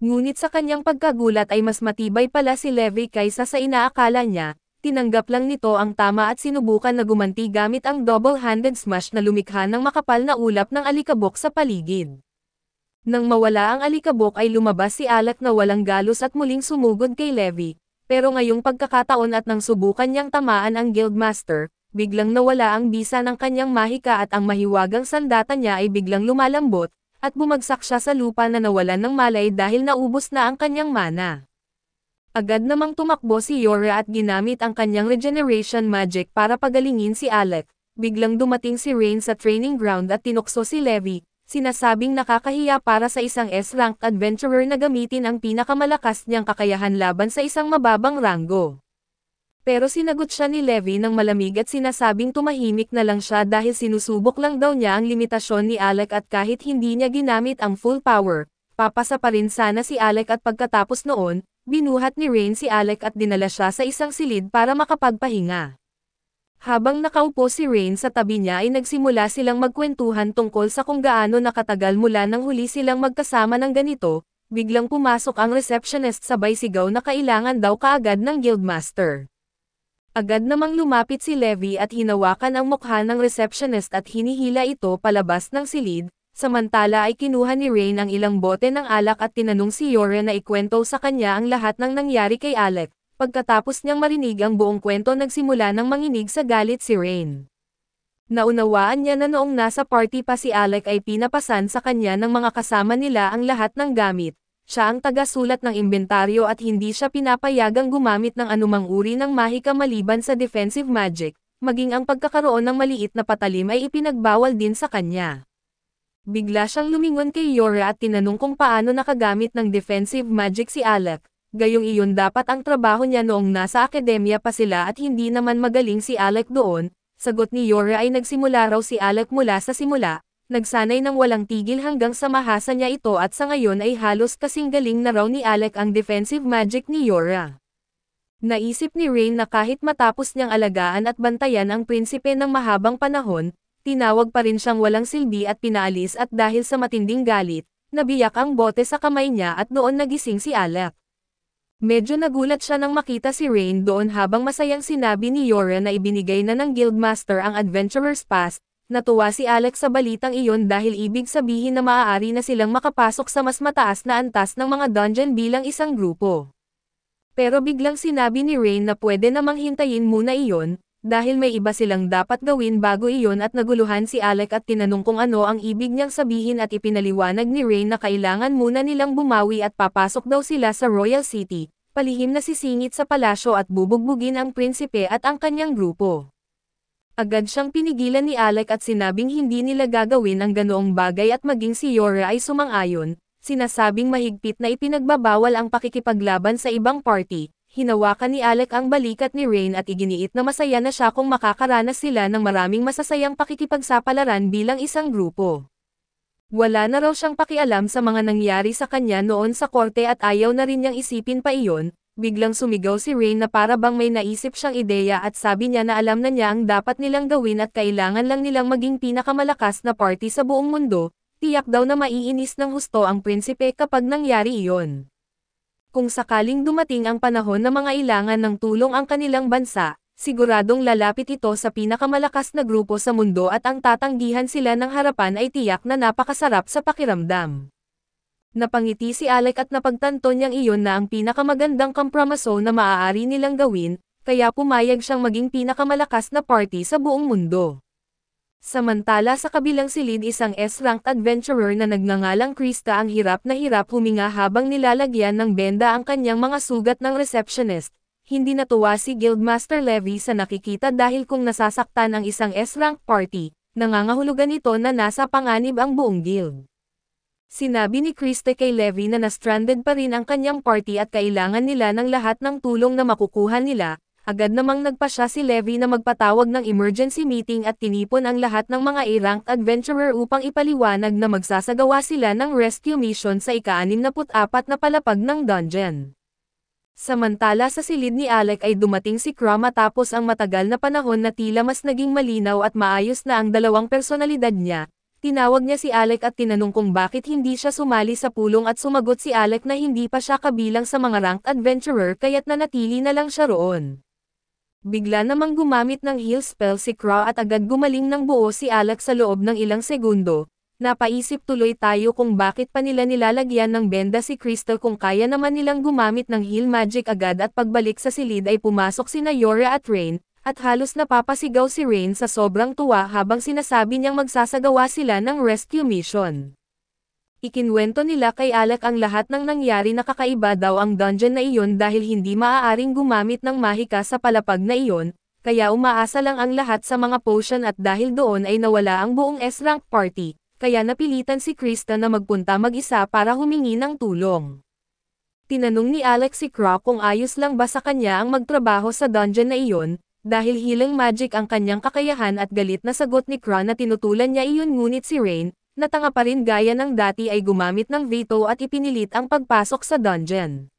Ngunit sa kanyang pagkagulat ay mas matibay pala si Levi kaysa sa inaakala niya. Tinanggap lang nito ang tama at sinubukan na gumanti gamit ang double-handed smash na lumikha ng makapal na ulap ng alikabok sa paligid. Nang mawala ang alikabok ay lumabas si Alec na walang galos at muling sumugod kay Levi, pero ngayong pagkakataon at nang subukan niyang tamaan ang Guildmaster, biglang nawala ang bisa ng kanyang mahika at ang mahiwagang sandata niya ay biglang lumalambot, at bumagsak siya sa lupa na nawalan ng malay dahil naubos na ang kanyang mana. Agad namang tumakbo si Yora at ginamit ang kanyang regeneration magic para pagalingin si Alec. Biglang dumating si Rain sa training ground at tinukso si Levi, sinasabing nakakahiya para sa isang S-ranked adventurer na gamitin ang pinakamalakas niyang kakayahan laban sa isang mababang ranggo. Pero sinagot siya ni Levi ng malamig at sinasabing tumahimik na lang siya dahil sinusubok lang daw niya ang limitasyon ni Alec at kahit hindi niya ginamit ang full power, papasa pa rin sana si Alec at pagkatapos noon, binuhat ni Rain si Alec at dinala siya sa isang silid para makapagpahinga. Habang nakaupo si Rain sa tabi niya ay nagsimula silang magkwentuhan tungkol sa kung gaano nakatagal mula nang huli silang magkasama ng ganito, biglang pumasok ang receptionist sabay sigaw na kailangan daw kaagad ng Guildmaster. Agad namang lumapit si Levi at hinawakan ang mukha ng receptionist at hinihila ito palabas ng silid. Samantala ay kinuha ni Rain ang ilang bote ng alak at tinanong si Yora na ikwento sa kanya ang lahat ng nangyari kay Alec. Pagkatapos niyang marinig ang buong kwento nagsimula ng manginig sa galit si Rain. Naunawaan niya na noong nasa party pa si Alec ay pinapasan sa kanya ng mga kasama nila ang lahat ng gamit. Siya ang taga-sulat ng inventaryo at hindi siya pinapayagang gumamit ng anumang uri ng mahika maliban sa defensive magic, maging ang pagkakaroon ng maliit na patalim ay ipinagbawal din sa kanya. Bigla siyang lumingon kay Yora at tinanong kung paano nakagamit ng defensive magic si Alec, gayong iyon dapat ang trabaho niya noong nasa akademya pa sila at hindi naman magaling si Alec doon. Sagot ni Yora ay nagsimula raw si Alec mula sa simula, nagsanay ng walang tigil hanggang sa mahasa niya ito at sa ngayon ay halos kasing galing na raw ni Alec ang defensive magic ni Yora. Naisip ni Rain na kahit matapos niyang alagaan at bantayan ang prinsipe ng mahabang panahon, tinawag pa rin siyang walang silbi at pinaalis at dahil sa matinding galit, nabiyak ang bote sa kamay niya at doon nagising si Alec. Medyo nagulat siya nang makita si Rain doon habang masayang sinabi ni Yora na ibinigay na ng Guildmaster ang Adventurer's Pass. Natuwa si Alec sa balitang iyon dahil ibig sabihin na maaari na silang makapasok sa mas mataas na antas ng mga dungeon bilang isang grupo. Pero biglang sinabi ni Rain na pwede namang hintayin muna iyon, dahil may iba silang dapat gawin bago iyon at naguluhan si Alec at tinanong kung ano ang ibig niyang sabihin at ipinaliwanag ni Rain na kailangan muna nilang bumawi at papasok daw sila sa Royal City, palihim na sisingit sa palasyo at bubugbugin ang prinsipe at ang kanyang grupo. Agad siyang pinigilan ni Alec at sinabing hindi nila gagawin ang ganoong bagay at maging si Yora ay sumang-ayon, sinasabing mahigpit na ipinagbabawal ang pakikipaglaban sa ibang party. Hinawakan ni Alec ang balikat ni Rain at iginiit na masaya na siya kung makakaranas sila ng maraming masasayang pakikipagsapalaran bilang isang grupo. Wala na raw siyang pakialam sa mga nangyari sa kanya noon sa korte at ayaw na rin niyang isipin pa iyon. Biglang sumigaw si Rain na para bang may naisip siyang ideya at sabi niya na alam na niya ang dapat nilang gawin at kailangan lang nilang maging pinakamalakas na party sa buong mundo. Tiyak daw na maiinis ng husto ang prinsipe kapag nangyari iyon. Kung sakaling dumating ang panahon na mangailangan ng tulong ang kanilang bansa, siguradong lalapit ito sa pinakamalakas na grupo sa mundo at ang tatanggihan sila ng harapan ay tiyak na napakasarap sa pakiramdam. Napangiti si Alec at napagtanto niyang iyon na ang pinakamagandang kompromiso na maaari nilang gawin, kaya pumayag siyang maging pinakamalakas na party sa buong mundo. Samantala sa kabilang silid isang S-ranked adventurer na nagngangalang Krista ang hirap na hirap huminga habang nilalagyan ng benda ang kanyang mga sugat ng receptionist. Hindi natuwa si Guildmaster Levi sa nakikita dahil kung nasasaktan ang isang S-ranked party, nangangahulugan ito na nasa panganib ang buong guild. Sinabi ni Krista kay Levi na na-stranded pa rin ang kanyang party at kailangan nila ng lahat ng tulong na makukuha nila. Agad namang nagpasya si Levi na magpatawag ng emergency meeting at tinipon ang lahat ng mga A-ranked adventurer upang ipaliwanag na magsasagawa sila ng rescue mission sa ika-64 na palapag ng dungeon. Samantala sa silid ni Alec ay dumating si Kra matapos ang matagal na panahon na tila mas naging malinaw at maayos na ang dalawang personalidad niya. Tinawag niya si Alec at tinanong kung bakit hindi siya sumali sa pulong at sumagot si Alec na hindi pa siya kabilang sa mga ranked adventurer kaya't nanatili na lang siya roon. Bigla namang gumamit ng heal spell si Kra at agad gumaling ng buo si Alec sa loob ng ilang segundo. Napaisip tuloy tayo kung bakit pa nila nilalagyan ng benda si Crystal kung kaya naman nilang gumamit ng heal magic agad at pagbalik sa silid ay pumasok sina Yora at Rain, at halos napapasigaw si Rain sa sobrang tuwa habang sinasabi niyang magsasagawa sila ng rescue mission. Ikinwento nila kay Alec ang lahat ng nangyari na kakaiba daw ang dungeon na iyon dahil hindi maaaring gumamit ng mahika sa palapag na iyon, kaya umaasa lang ang lahat sa mga potion at dahil doon ay nawala ang buong S-rank party. Kaya napilitan si Krista na magpunta mag-isa para humingi ng tulong. Tinanong ni Alex si Kra kung ayos lang ba sa kanya ang magtrabaho sa dungeon na iyon, dahil healing magic ang kanyang kakayahan at galit na sagot ni Kra na tinutulan niya iyon ngunit si Rain, na tanga pa rin gaya ng dati ay gumamit ng veto at ipinilit ang pagpasok sa dungeon.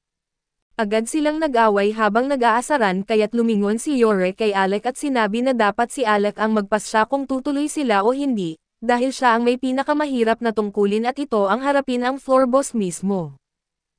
Agad silang nag-away habang nag-aasaran kaya't lumingon si Yore kay Alec at sinabi na dapat si Alec ang magpasya kung tutuloy sila o hindi. Dahil siya ang may pinakamahirap na tungkulin at ito ang harapin ang floor boss mismo.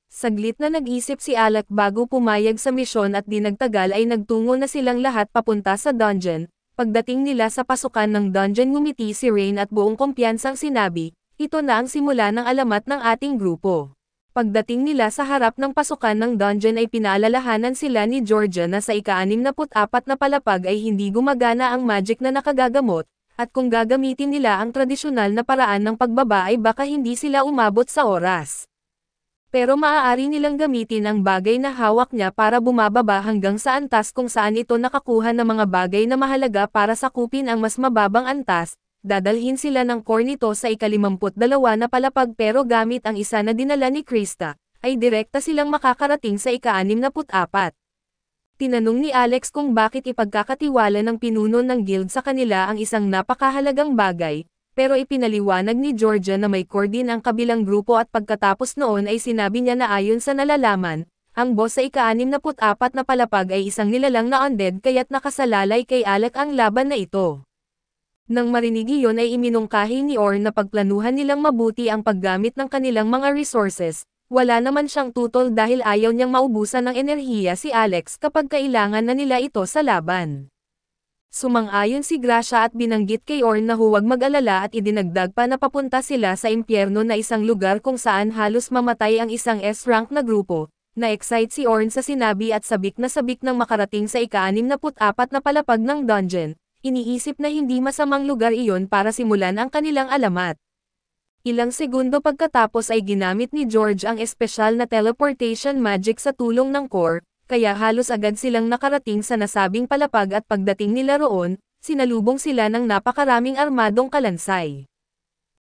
Saglit na nag-isip si Alec bago pumayag sa misyon at di nagtagal ay nagtungo na silang lahat papunta sa dungeon. Pagdating nila sa pasukan ng dungeon ngumiti si Rain at buong kumpiyansang sinabi, ito na ang simula ng alamat ng ating grupo. Pagdating nila sa harap ng pasukan ng dungeon ay pinaalalahanan sila ni Georgia na sa ika-64 na palapag ay hindi gumagana ang magic na nakagagamot. At kung gagamitin nila ang tradisyonal na paraan ng pagbaba ay baka hindi sila umabot sa oras. Pero maaari nilang gamitin ang bagay na hawak niya para bumababa hanggang sa antas kung saan ito nakakuha ng mga bagay na mahalaga para sakupin ang mas mababang antas, dadalhin sila ng core nito sa ika-52 na palapag pero gamit ang isa na dinala ni Krista, ay direkta silang makakarating sa ika-64. Tinanong ni Alex kung bakit ipagkakatiwala ng pinuno ng guild sa kanila ang isang napakahalagang bagay, pero ipinaliwanag ni Georgia na may core din ang kabilang grupo at pagkatapos noon ay sinabi niya na ayon sa nalalaman, ang boss sa ika-64 na palapag ay isang nilalang na undead kaya't nakasalalay kay Alec ang laban na ito. Nang marinig iyon ay iminungkahi ni Orn na pagplanuhan nilang mabuti ang paggamit ng kanilang mga resources. Wala naman siyang tutol dahil ayaw niyang maubusan ng enerhiya si Alex kapag kailangan na nila ito sa laban. Sumang-ayon si Gracia at binanggit kay Orn na huwag mag-alala at idinagdag pa na papunta sila sa impyerno na isang lugar kung saan halos mamatay ang isang S-rank na grupo. Na-excite si Orn sa sinabi at sabik nang makarating sa ika-64 na palapag ng dungeon. Iniisip na hindi masamang lugar iyon para simulan ang kanilang alamat. Ilang segundo pagkatapos ay ginamit ni George ang espesyal na teleportation magic sa tulong ng core, kaya halos agad silang nakarating sa nasabing palapag at pagdating nila roon, sinalubong sila ng napakaraming armadong kalansay.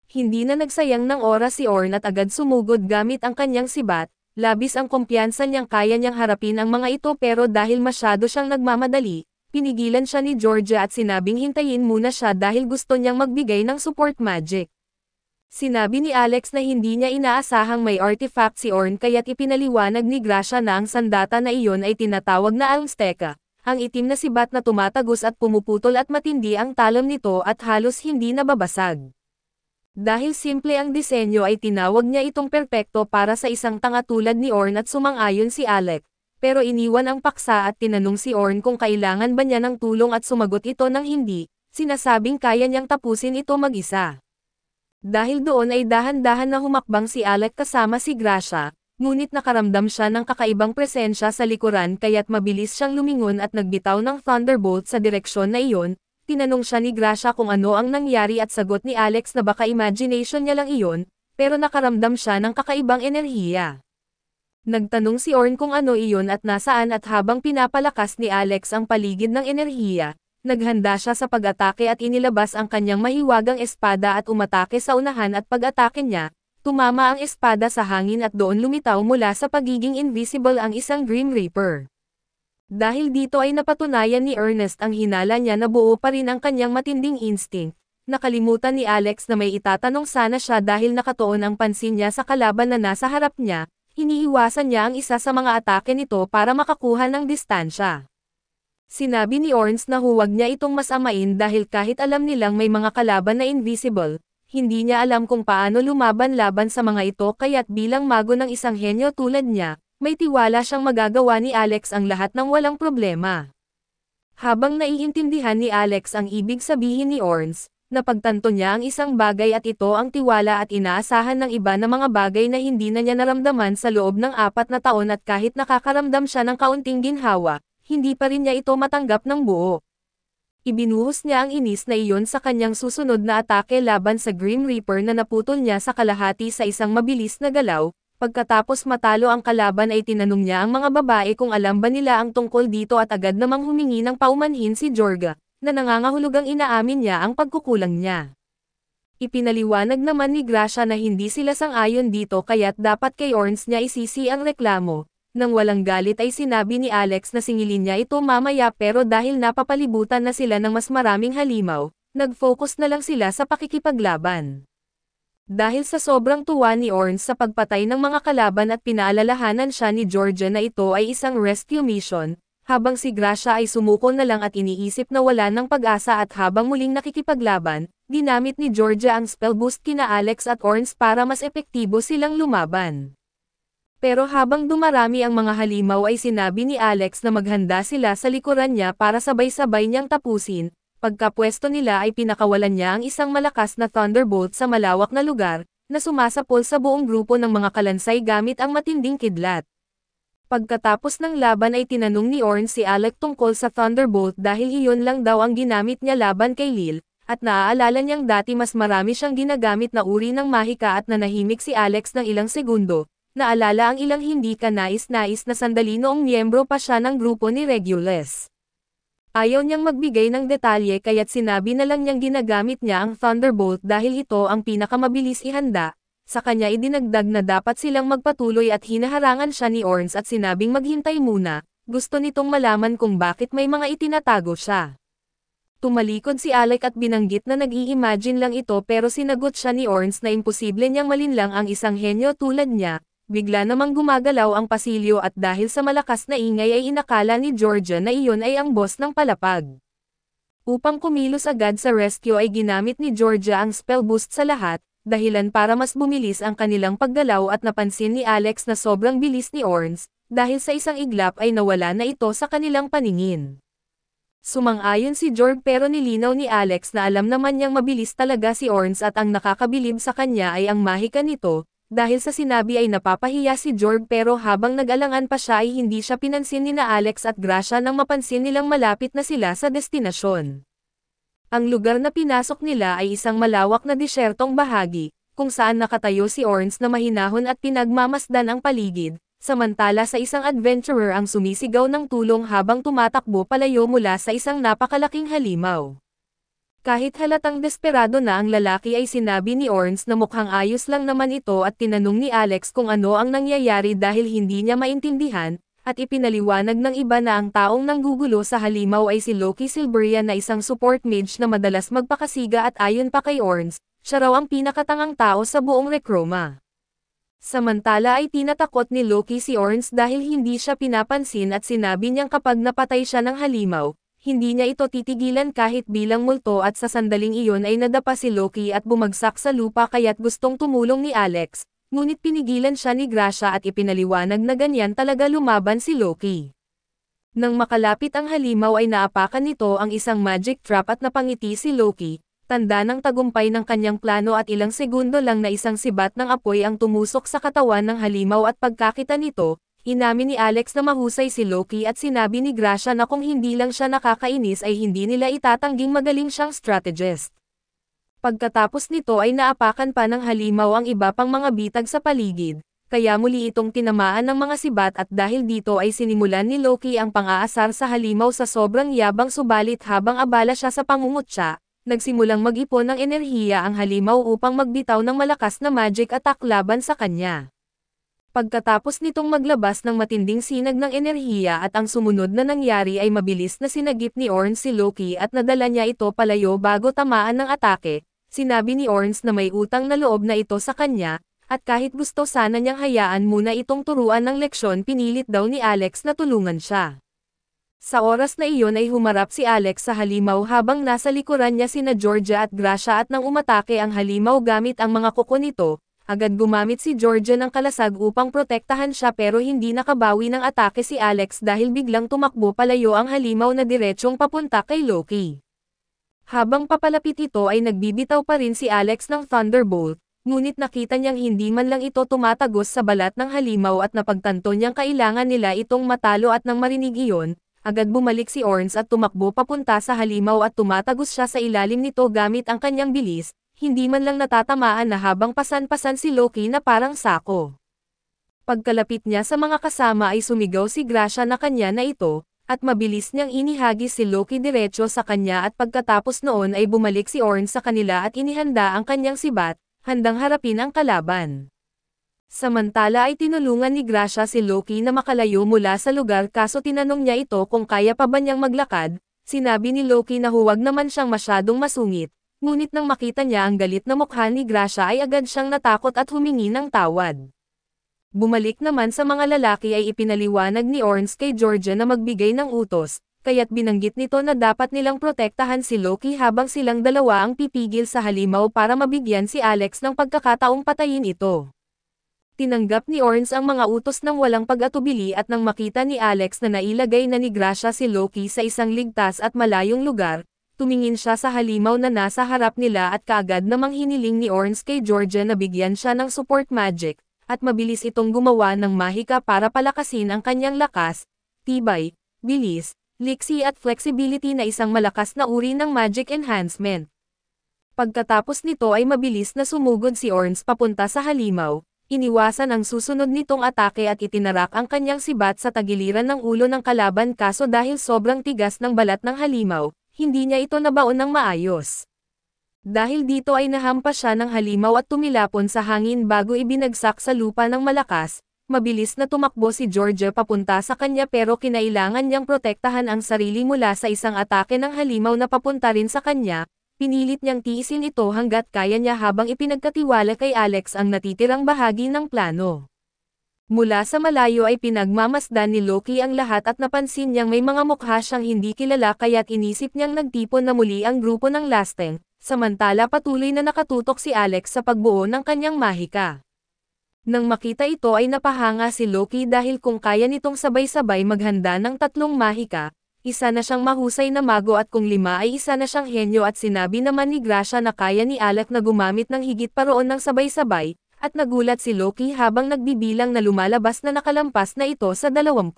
Hindi na nagsayang ng oras si Orn at agad sumugod gamit ang kanyang sibat, labis ang kumpiyansa niyang kaya niyang harapin ang mga ito pero dahil masyado siyang nagmamadali, pinigilan siya ni Georgia at sinabing hintayin muna siya dahil gusto niyang magbigay ng support magic. Sinabi ni Alex na hindi niya inaasahang may artifact si Orn kaya't ipinaliwanag ni Gracia na ang sandata na iyon ay tinatawag na Almsteka, ang itim na sibat na tumatagos at pumuputol at matindi ang talon nito at halos hindi nababasag. Dahil simple ang disenyo ay tinawag niya itong perpekto para sa isang tanga tulad ni Orn at sumang-ayon si Alec, pero iniwan ang paksa at tinanong si Orn kung kailangan ba niya ng tulong at sumagot ito ng hindi, sinasabing kaya niyang tapusin ito mag-isa. Dahil doon ay dahan-dahan na humakbang si Alec kasama si Gracia, ngunit nakaramdam siya ng kakaibang presensya sa likuran kaya't mabilis siyang lumingon at nagbitaw ng thunderbolt sa direksyon na iyon. Tinanong siya ni Gracia kung ano ang nangyari at sagot ni Alex na baka imagination niya lang iyon, pero nakaramdam siya ng kakaibang enerhiya. Nagtanong si Orn kung ano iyon at nasaan at habang pinapalakas ni Alex ang paligid ng enerhiya, naghanda siya sa pag-atake at inilabas ang kanyang mahiwagang espada at umatake sa unahan at pag-atake niya, tumama ang espada sa hangin at doon lumitaw mula sa pagiging invisible ang isang Grim Reaper. Dahil dito ay napatunayan ni Ernest ang hinala niya na buo pa rin ang kanyang matinding instinct. Nakalimutan ni Alex na may itatanong sana siya dahil nakatuon ang pansin niya sa kalaban na nasa harap niya, iniiwasan niya ang isa sa mga atake nito para makakuha ng distansya. Sinabi ni Orns na huwag niya itong masamain dahil kahit alam nilang may mga kalaban na invisible, hindi niya alam kung paano lumaban-laban sa mga ito kaya't bilang mago ng isang henyo tulad niya, may tiwala siyang magagawa ni Alex ang lahat ng walang problema. Habang naiintindihan ni Alex ang ibig sabihin ni Orns, napagtanto niya ang isang bagay at ito ang tiwala at inaasahan ng iba na mga bagay na hindi na niya naramdaman sa loob ng 4 na taon at kahit nakakaramdam siya ng kaunting ginhawa, hindi pa rin niya ito matanggap ng buo. Ibinuhos niya ang inis na iyon sa kanyang susunod na atake laban sa Grim Reaper na naputol niya sa kalahati sa isang mabilis na galaw. Pagkatapos matalo ang kalaban ay tinanong niya ang mga babae kung alam ba nila ang tungkol dito at agad namang humingi ng paumanhin si Jorga, na nangangahulugang inaamin niya ang pagkukulang niya. Ipinaliwanag naman ni Gracia na hindi sila sang-ayon dito kaya't dapat kay Orns niya isisi ang reklamo. Nang walang galit ay sinabi ni Alex na singilin niya ito mamaya pero dahil napapalibutan na sila ng mas maraming halimaw, nag-focus na lang sila sa pakikipaglaban. Dahil sa sobrang tuwa ni Orns sa pagpatay ng mga kalaban at pinaalalahanan siya ni Georgia na ito ay isang rescue mission, habang si Gracia ay sumuko na lang at iniisip na wala ng pag-asa at habang muling nakikipaglaban, ginamit ni Georgia ang spell boost kina Alex at Orns para mas epektibo silang lumaban. Pero habang dumarami ang mga halimaw ay sinabi ni Alex na maghanda sila sa likuran niya para sabay-sabay niyang tapusin. Pagkapwesto nila ay pinakawalan niya ang isang malakas na thunderbolt sa malawak na lugar, na sumasapol sa buong grupo ng mga kalansay gamit ang matinding kidlat. Pagkatapos ng laban ay tinanong ni Orns si Alec tungkol sa thunderbolt dahil iyon lang daw ang ginamit niya laban kay Lil, at naaalala niyang dati mas marami siyang ginagamit na uri ng mahika at nanahimik si Alex ng ilang segundo. Naalala ang ilang hindi kanais-nais na sandali noong miyembro pa siya ng grupo ni Regulus. Ayaw niyang magbigay ng detalye kaya't sinabi na lang niyang ginagamit niya ang Thunderbolt dahil ito ang pinakamabilis ihanda. Sa kanya idinagdag na dapat silang magpatuloy at hinaharangan siya ni Orns at sinabing maghintay muna, gusto nitong malaman kung bakit may mga itinatago siya. Tumalikod si Alec at binanggit na nag-i-imagine lang ito pero sinagot siya ni Orns na imposible niyang malinlang ang isang henyo tulad niya. Bigla namang gumagalaw ang pasilyo at dahil sa malakas na ingay ay inakala ni Georgia na iyon ay ang boss ng palapag. Upang kumilos agad sa rescue ay ginamit ni Georgia ang spell boost sa lahat, dahilan para mas bumilis ang kanilang paggalaw at napansin ni Alex na sobrang bilis ni Orns, dahil sa isang iglap ay nawala na ito sa kanilang paningin. Sumang-ayon si Jorg pero nilinaw ni Alex na alam naman niyang mabilis talaga si Orns at ang nakakabilib sa kanya ay ang mahika nito. Dahil sa sinabi ay napapahiya si Jorg pero habang nag-alangan pa siya ay hindi siya pinansin ni na Alex at Gracia nang mapansin nilang malapit na sila sa destinasyon. Ang lugar na pinasok nila ay isang malawak na disyertong bahagi, kung saan nakatayo si Orns na mahinahon at pinagmamasdan ang paligid, samantala sa isang adventurer ang sumisigaw ng tulong habang tumatakbo palayo mula sa isang napakalaking halimaw. Kahit halatang desperado na ang lalaki ay sinabi ni Orns na mukhang ayos lang naman ito at tinanong ni Alex kung ano ang nangyayari dahil hindi niya maintindihan, at ipinaliwanag ng iba na ang taong nanggugulo sa halimaw ay si Loki Silverian na isang support mage na madalas magpakasiga at ayon pa kay Orns, siya raw ang pinakatangang tao sa buong Recroma. Samantala ay tinatakot ni Loki si Orns dahil hindi siya pinapansin at sinabi niyang kapag napatay siya ng halimaw, hindi niya ito titigilan kahit bilang multo at sa sandaling iyon ay nadapa si Loki at bumagsak sa lupa kaya't gustong tumulong ni Alex, ngunit pinigilan siya ni Gracia at ipinaliwanag na ganyan talaga lumaban si Loki. Nang makalapit ang halimaw ay naapakan nito ang isang magic trap at napangiti si Loki, tanda ng tagumpay ng kanyang plano at ilang segundo lang na isang sibat ng apoy ang tumusok sa katawan ng halimaw at pagkakita nito, inamin ni Alex na mahusay si Loki at sinabi ni Gracia na kung hindi lang siya nakakainis ay hindi nila itatangging magaling siyang strategist. Pagkatapos nito ay naapakan pa ng halimaw ang iba pang mga bitag sa paligid, kaya muli itong tinamaan ng mga sibat at dahil dito ay sinimulan ni Loki ang pang-aasar sa halimaw sa sobrang yabang subalit habang abala siya sa pangungutya, nagsimulang mag-ipon ng enerhiya ang halimaw upang magbitaw ng malakas na magic attack laban sa kanya. Pagkatapos nitong maglabas ng matinding sinag ng enerhiya at ang sumunod na nangyari ay mabilis na sinagip ni Orns si Loki at nadala niya ito palayo bago tamaan ng atake. Sinabi ni Orns na may utang na loob na ito sa kanya, at kahit gusto sana niyang hayaan muna itong turuan ng leksyon pinilit daw ni Alex na tulungan siya. Sa oras na iyon ay humarap si Alex sa halimaw habang nasa likuran niya sina Georgia at Gracia at nang umatake ang halimaw gamit ang mga kuko nito. Agad gumamit si Georgia ng kalasag upang protektahan siya pero hindi nakabawi ng atake si Alex dahil biglang tumakbo palayo ang halimaw na diretsyong papunta kay Loki. Habang papalapit ito ay nagbibitaw pa rin si Alex ng Thunderbolt, ngunit nakita niyang hindi man lang ito tumatagos sa balat ng halimaw at napagtanto niyang kailangan nila itong matalo at nang marinig iyon, agad bumalik si Orns at tumakbo papunta sa halimaw at tumatagos siya sa ilalim nito gamit ang kanyang bilis. Hindi man lang natatamaan na habang pasan-pasan si Loki na parang sako. Pagkalapit niya sa mga kasama ay sumigaw si Gracia na kanya na ito, at mabilis niyang inihagis si Loki diretso sa kanya at pagkatapos noon ay bumalik si Orns sa kanila at inihanda ang kanyang sibat, handang harapin ang kalaban. Samantala ay tinulungan ni Gracia si Loki na makalayo mula sa lugar kaso tinanong niya ito kung kaya pa ba niyang maglakad, sinabi ni Loki na huwag naman siyang masyadong masungit. Ngunit nang makita niya ang galit na mukha ni Gracia ay agad siyang natakot at humingi ng tawad. Bumalik naman sa mga lalaki ay ipinaliwanag ni Orns kay Georgia na magbigay ng utos, kaya't binanggit nito na dapat nilang protektahan si Loki habang silang dalawa ang pipigil sa halimaw para mabigyan si Alex ng pagkakataong patayin ito. Tinanggap ni Orns ang mga utos ng walang pag-atubili at nang makita ni Alex na nailagay na ni Gracia si Loki sa isang ligtas at malayong lugar, tumingin siya sa halimaw na nasa harap nila at kaagad namang hiniling ni Orns kay Georgia na bigyan siya ng support magic, at mabilis itong gumawa ng mahika para palakasin ang kanyang lakas, tibay, bilis, liksi at flexibility na isang malakas na uri ng magic enhancement. Pagkatapos nito ay mabilis na sumugod si Orns papunta sa halimaw, iniwasan ang susunod nitong atake at itinarak ang kanyang sibat sa tagiliran ng ulo ng kalaban kaso dahil sobrang tigas ng balat ng halimaw, hindi niya ito nabaon ng maayos. Dahil dito ay nahampas siya ng halimaw at tumilapon sa hangin bago ibinagsak sa lupa ng malakas, mabilis na tumakbo si Georgia papunta sa kanya pero kinailangan niyang protektahan ang sarili mula sa isang atake ng halimaw na papunta rin sa kanya, pinilit niyang tiisin ito hanggat kaya niya habang ipinagkatiwala kay Alex ang natitirang bahagi ng plano. Mula sa malayo ay pinagmamasdan ni Loki ang lahat at napansin niyang may mga mukha siyang hindi kilala kaya't inisip niyang nagtipon na muli ang grupo ng Lasteng, samantala patuloy na nakatutok si Alex sa pagbuo ng kanyang mahika. Nang makita ito ay napahanga si Loki dahil kung kaya nitong sabay-sabay maghanda ng 3 mahika, isa na siyang mahusay na mago at kung 5 ay isa na siyang henyo at sinabi naman ni Gracia na kaya ni Alex na gumamit ng higit pa roon ng sabay-sabay, at nagulat si Loki habang nagbibilang na lumalabas na nakalampas na ito sa 20.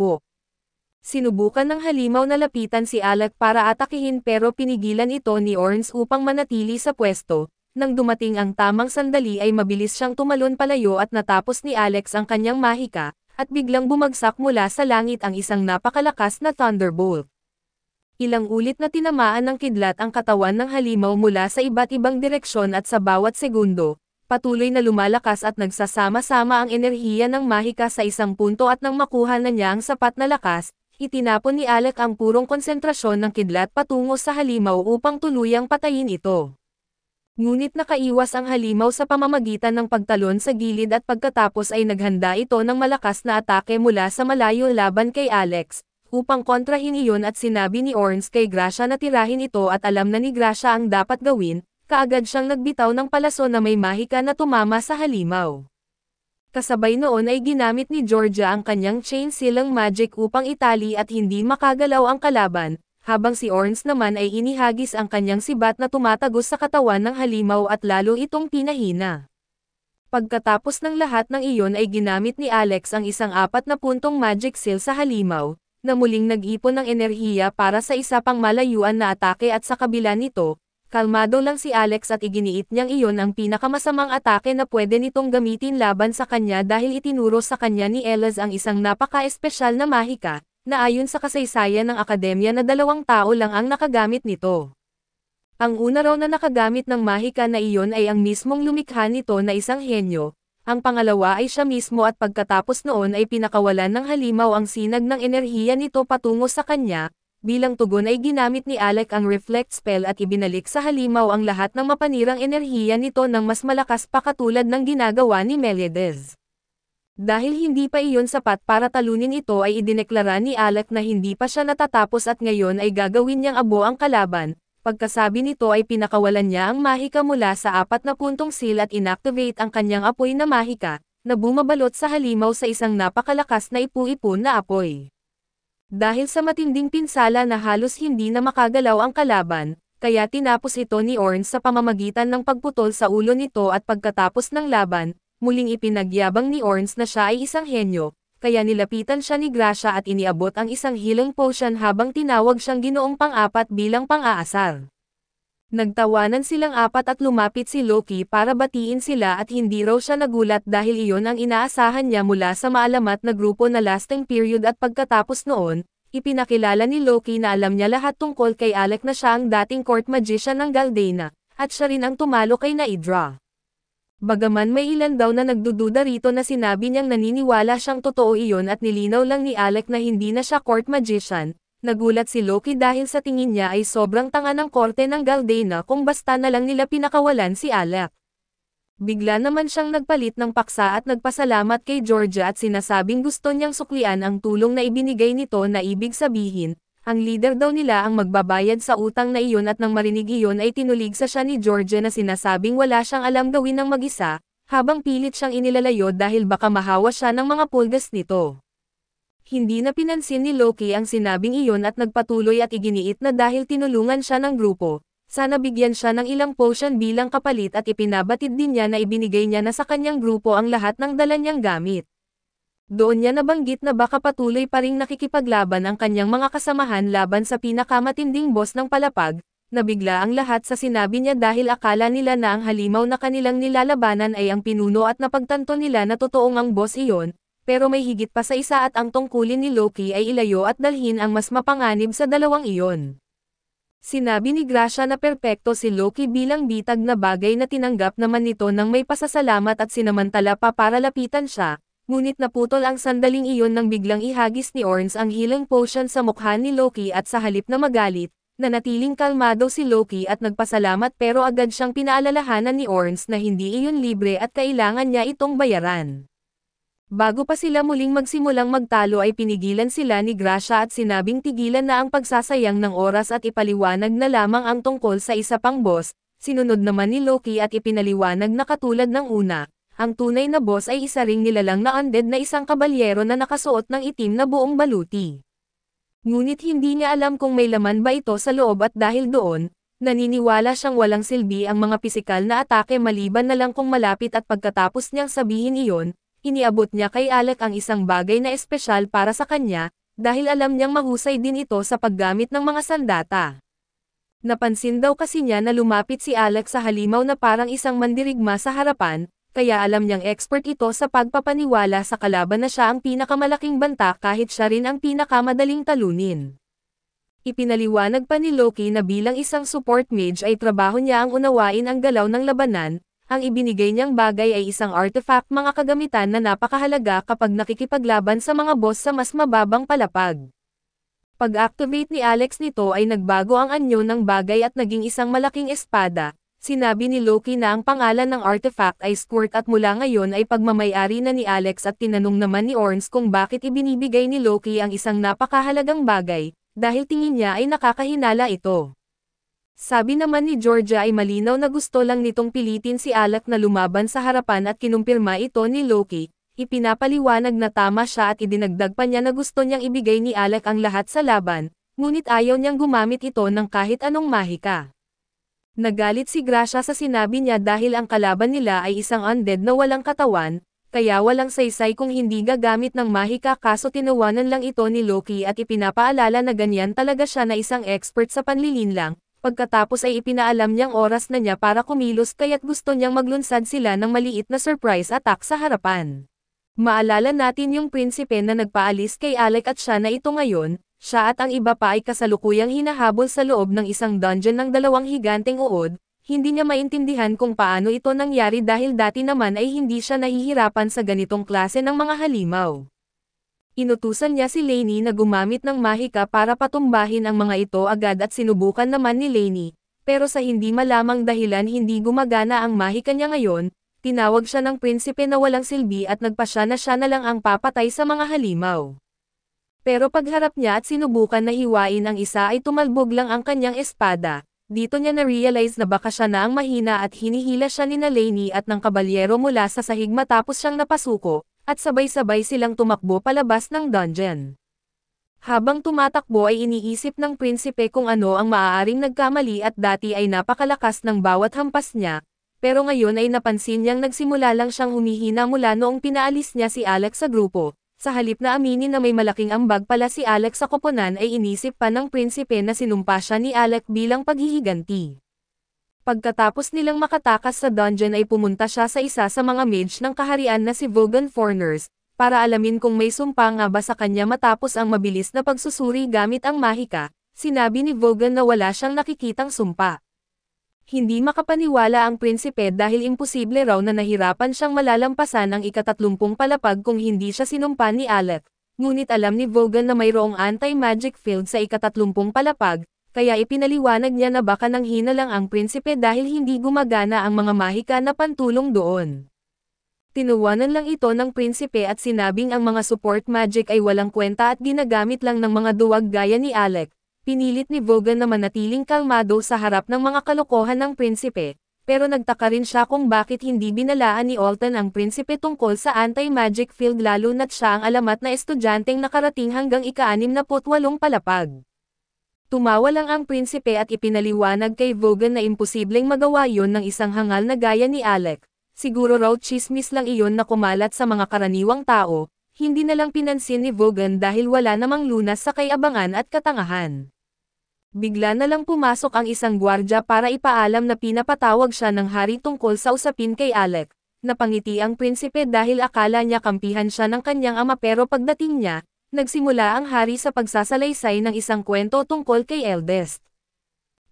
Sinubukan ng halimaw na lapitan si Alex para atakihin pero pinigilan ito ni Orns upang manatili sa pwesto. Nang dumating ang tamang sandali ay mabilis siyang tumalon palayo at natapos ni Alex ang kanyang mahika, at biglang bumagsak mula sa langit ang isang napakalakas na Thunderbolt. Ilang ulit na tinamaan ng kidlat ang katawan ng halimaw mula sa iba't ibang direksyon at sa bawat segundo. Patuloy na lumalakas at nagsasama-sama ang enerhiya ng mahika sa isang punto at nang makuha na niya ang sapat na lakas, itinapon ni Alex ang purong konsentrasyon ng kidlat patungo sa halimaw upang tuluyang patayin ito. Ngunit nakaiwas ang halimaw sa pamamagitan ng pagtalon sa gilid at pagkatapos ay naghanda ito ng malakas na atake mula sa malayo laban kay Alex, upang kontrahin iyon at sinabi ni Orns kay Gracia na tirahin ito at alam na ni Gracia ang dapat gawin. Kaagad siyang nagbitaw ng palaso na may mahika na tumama sa halimaw. Kasabay noon ay ginamit ni Georgia ang kanyang chain silang magic upang itali at hindi makagalaw ang kalaban, habang si Orns naman ay inihagis ang kanyang sibat na tumatagos sa katawan ng halimaw at lalo itong pinahina. Pagkatapos ng lahat ng iyon ay ginamit ni Alex ang isang 4 na puntong magic seal sa halimaw, na muling nag-ipon ng enerhiya para sa isa pang malayuan na atake at sa kabila nito, kalmado lang si Alex at iginiit niyang iyon ang pinakamasamang atake na pwede nitong gamitin laban sa kanya dahil itinuro sa kanya ni Elaz ang isang napaka-espesyal na mahika, na ayon sa kasaysayan ng akademya na 2 tao lang ang nakagamit nito. Ang una raw na nakagamit ng mahika na iyon ay ang mismong lumikha nito na isang henyo, ang pangalawa ay siya mismo at pagkatapos noon ay pinakawalan ng halimaw ang sinag ng enerhiya nito patungo sa kanya, bilang tugon ay ginamit ni Alec ang reflect spell at ibinalik sa halimaw ang lahat ng mapanirang enerhiya nito ng mas malakas pa katulad ng ginagawa ni Meliades. Dahil hindi pa iyon sapat para talunin ito ay idineklara ni Alec na hindi pa siya natatapos at ngayon ay gagawin niyang abo ang kalaban. Pagkasabi nito ay pinakawalan niya ang mahika mula sa 4 na puntong seal at inactivate ang kanyang apoy na mahika, na bumabalot sa halimaw sa isang napakalakas na ipu-ipon na apoy. Dahil sa matinding pinsala na halos hindi na makagalaw ang kalaban, kaya tinapos ito ni Orns sa pamamagitan ng pagputol sa ulo nito at pagkatapos ng laban, muling ipinagyabang ni Orns na siya ay isang henyo. Kaya nilapitan siya ni Gracia at iniabot ang isang healing potion habang tinawag siyang Ginoong pang-4 bilang pang-aasar. Nagtawanan silang 4 at lumapit si Loki para batiin sila at hindi raw siya nagulat dahil iyon ang inaasahan niya mula sa maalamat na grupo na Lasting Period at pagkatapos noon, ipinakilala ni Loki na alam niya lahat tungkol kay Alec na siya ang dating court magician ng Galdena, at siya rin ang tumalo kay Naidra. Bagaman may ilan daw na nagdududa rito na sinabi niyang naniniwala siyang totoo iyon at nilinaw lang ni Alec na hindi na siya court magician, nagulat si Loki dahil sa tingin niya ay sobrang tanga ng korte ng Galdena kung basta na lang nila pinakawalan si Alec. Bigla naman siyang nagpalit ng paksa at nagpasalamat kay Georgia at sinasabing gusto niyang suklian ang tulong na ibinigay nito na ibig sabihin, ang leader daw nila ang magbabayad sa utang na iyon at nang marinig iyon ay tinuligsa siya ni Georgia na sinasabing wala siyang alam gawin ng mag-isa, habang pilit siyang inilalayo dahil baka mahawa siya ng mga pulgas nito. Hindi na pinansin ni Loki ang sinabing iyon at nagpatuloy at iginiit na dahil tinulungan siya ng grupo, sana bigyan siya ng ilang potion bilang kapalit at ipinabatid din niya na ibinigay niya na sa kanyang grupo ang lahat ng dala niyang gamit. Doon niya nabanggit na baka patuloy pa ring nakikipaglaban ang kanyang mga kasamahan laban sa pinakamatinding boss ng palapag, nabigla ang lahat sa sinabi niya dahil akala nila na ang halimaw na kanilang nilalabanan ay ang pinuno at napagtanto nila na totoong ang boss iyon, pero may higit pa sa isa at ang tungkulin ni Loki ay ilayo at dalhin ang mas mapanganib sa dalawang iyon. Sinabi ni Gracia na perpekto si Loki bilang bitag na bagay na tinanggap naman nito nang may pasasalamat at sinamantala pa para lapitan siya. Ngunit naputol ang sandaling iyon nang biglang ihagis ni Orns ang healing potion sa mukha ni Loki at sa halip na magalit, nanatiling kalmado si Loki at nagpasalamat pero agad siyang pinaalalahanan ni Orns na hindi iyon libre at kailangan niya itong bayaran. Bago pa sila muling magsimulang magtalo ay pinigilan sila ni Gracia at sinabing tigilan na ang pagsasayang ng oras at ipaliwanag na lamang ang tungkol sa isa pang boss, sinunod naman ni Loki at ipinaliwanag na katulad ng una. Ang tunay na boss ay isa ring nilalang na undead na isang kabalyero na nakasuot ng itim na buong baluti. Ngunit hindi niya alam kung may laman ba ito sa loob at dahil doon, naniniwala siyang walang silbi ang mga pisikal na atake maliban na lang kung malapit at pagkatapos niyang sabihin iyon, iniabot niya kay Alec ang isang bagay na espesyal para sa kanya, dahil alam niyang mahusay din ito sa paggamit ng mga sandata. Napansin daw kasi niya na lumapit si Alec sa halimaw na parang isang mandirigma sa harapan, kaya alam niyang expert ito sa pagpapaniwala sa kalaban na siya ang pinakamalaking banta kahit siya rin ang pinakamadaling talunin. Ipinaliwanag pa ni Loki na bilang isang support mage ay trabaho niya ang unawain ang galaw ng labanan, ang ibinigay niyang bagay ay isang artifact mga kagamitan na napakahalaga kapag nakikipaglaban sa mga boss sa mas mababang palapag. Pag-activate ni Alex nito ay nagbago ang anyo ng bagay at naging isang malaking espada. Sinabi ni Loki na ang pangalan ng artifact ay Squirt at mula ngayon ay pagmamayari na ni Alex at tinanong naman ni Orns kung bakit ibinibigay ni Loki ang isang napakahalagang bagay, dahil tingin niya ay nakakahinala ito. Sabi naman ni Georgia ay malinaw na gusto lang nitong pilitin si Alec na lumaban sa harapan at kinumpirma ito ni Loki, ipinapaliwanag na tama siya at idinagdag pa niya na gusto niyang ibigay ni Alec ang lahat sa laban, ngunit ayaw niyang gumamit ito ng kahit anong mahika. Nagalit si Gracia sa sinabi niya dahil ang kalaban nila ay isang undead na walang katawan, kaya walang saysay kung hindi gagamit ng mahika kaso tinawanan lang ito ni Loki at ipinapaalala na ganyan talaga siya na isang expert sa panlilinlang, pagkatapos ay ipinaalam niyang oras na niya para kumilos kaya't gusto niyang maglunsad sila ng maliit na surprise attack sa harapan. Maalala natin yung prinsipe na nagpaalis kay Alec at siya na ito ngayon. Siya at ang iba pa ay kasalukuyang hinahabol sa loob ng isang dungeon ng dalawang higanteng uod, Hindi niya maintindihan kung paano ito nangyari dahil dati naman ay hindi siya nahihirapan sa ganitong klase ng mga halimaw. Inutusan niya si Lainey na gumamit ng mahika para patumbahin ang mga ito agad at sinubukan naman ni Lainey, pero sa hindi malamang dahilan hindi gumagana ang mahika niya ngayon. Tinawag siya ng prinsipe na walang silbi at nagpasya na siya na lang ang papatay sa mga halimaw. Pero pagharap niya at sinubukan na hiwain ang isa ay tumalbog lang ang kanyang espada. Dito niya na-realize na baka siya na ang mahina at hinihila siya ni Lainey at ng kabalyero mula sa sahig matapos siyang napasuko, at sabay-sabay silang tumakbo palabas ng dungeon. Habang tumatakbo ay iniisip ng prinsipe kung ano ang maaaring nagkamali at dati ay napakalakas ng bawat hampas niya. Pero ngayon ay napansin niyang nagsimula lang siyang humihina mula noong pinaalis niya si Alex sa grupo. Sa halip na aminin na may malaking ambag pala si Alex sa koponan ay inisip pa ng prinsipe na sinumpa siya ni Alex bilang paghihiganti. Pagkatapos nilang makatakas sa dungeon ay pumunta siya sa isa sa mga mage ng kaharian na si Vogan Forners, para alamin kung may sumpa nga ba sa kanya matapos ang mabilis na pagsusuri gamit ang mahika. Sinabi ni Vogan na wala siyang nakikitang sumpa. Hindi makapaniwala ang prinsipe dahil imposible raw na nahirapan siyang malalampasan ang ika-30 palapag kung hindi siya sinumpa ni Alec. Ngunit alam ni Vogan na mayroong anti-magic field sa ika-30 palapag, kaya ipinaliwanag niya na baka nanghina lang ang prinsipe dahil hindi gumagana ang mga mahika na pantulong doon. Tinuwanan lang ito ng prinsipe at sinabing ang mga support magic ay walang kwenta at ginagamit lang ng mga duwag gaya ni Alec. Pinilit ni Vogan na manatiling kalmado sa harap ng mga kalokohan ng prinsipe, pero nagtaka rin siya kung bakit hindi binalaan ni Alton ang prinsipe tungkol sa anti-magic field lalo na't siya ang alamat na estudyanteng nakarating hanggang ika-68 palapag. Tumawa lang ang prinsipe at ipinaliwanag kay Vogan na imposibleng magawa yon ng isang hangal na gaya ni Alec. Siguro raw chismis lang iyon na kumalat sa mga karaniwang tao, hindi na lang pinansin ni Vogan dahil wala namang lunas sa kayabangan at katangahan. Bigla na lang pumasok ang isang gwardya para ipaalam na pinapatawag siya ng hari tungkol sa usapin kay Alec. Napangiti ang prinsipe dahil akala niya kampihan siya ng kanyang ama pero pagdating niya, nagsimula ang hari sa pagsasalaysay ng isang kwento tungkol kay Eldest.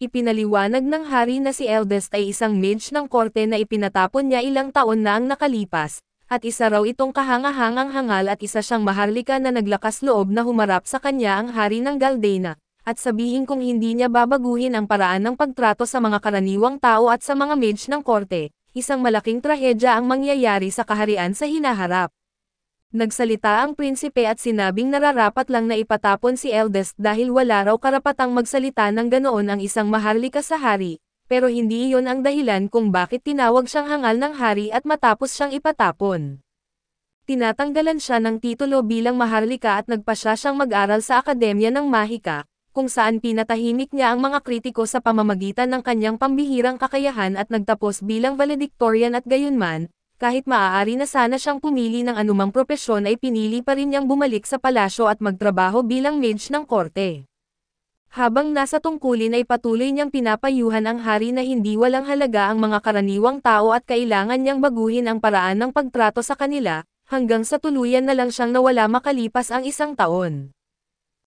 Ipinaliwanag ng hari na si Eldest ay isang mage ng korte na ipinatapon niya ilang taon na ang nakalipas, at isa raw itong kahangahangang hangal at isa siyang maharlika na naglakas loob na humarap sa kanya ang hari ng Galdena, at sabihin kung hindi niya babaguhin ang paraan ng pagtrato sa mga karaniwang tao at sa mga mage ng korte, isang malaking trahedya ang mangyayari sa kaharian sa hinaharap. Nagsalita ang prinsipe at sinabing nararapat lang na ipatapon si Eldest dahil wala raw karapatang magsalita ng ganoon ang isang maharlika sa hari, pero hindi iyon ang dahilan kung bakit tinawag siyang hangal ng hari at matapos siyang ipatapon. Tinatanggalan siya ng titulo bilang maharlika at nagpasya siyang mag-aral sa Akademya ng Mahika, kung saan pinatahimik niya ang mga kritiko sa pamamagitan ng kanyang pambihirang kakayahan at nagtapos bilang valedictorian at gayunman, kahit maaari na sana siyang pumili ng anumang propesyon ay pinili pa rin niyang bumalik sa palasyo at magtrabaho bilang mage ng korte. Habang nasa tungkulin ay patuloy niyang pinapayuhan ang hari na hindi walang halaga ang mga karaniwang tao at kailangan niyang baguhin ang paraan ng pagtrato sa kanila, hanggang sa tuluyan na lang siyang nawala makalipas ang 1 taon.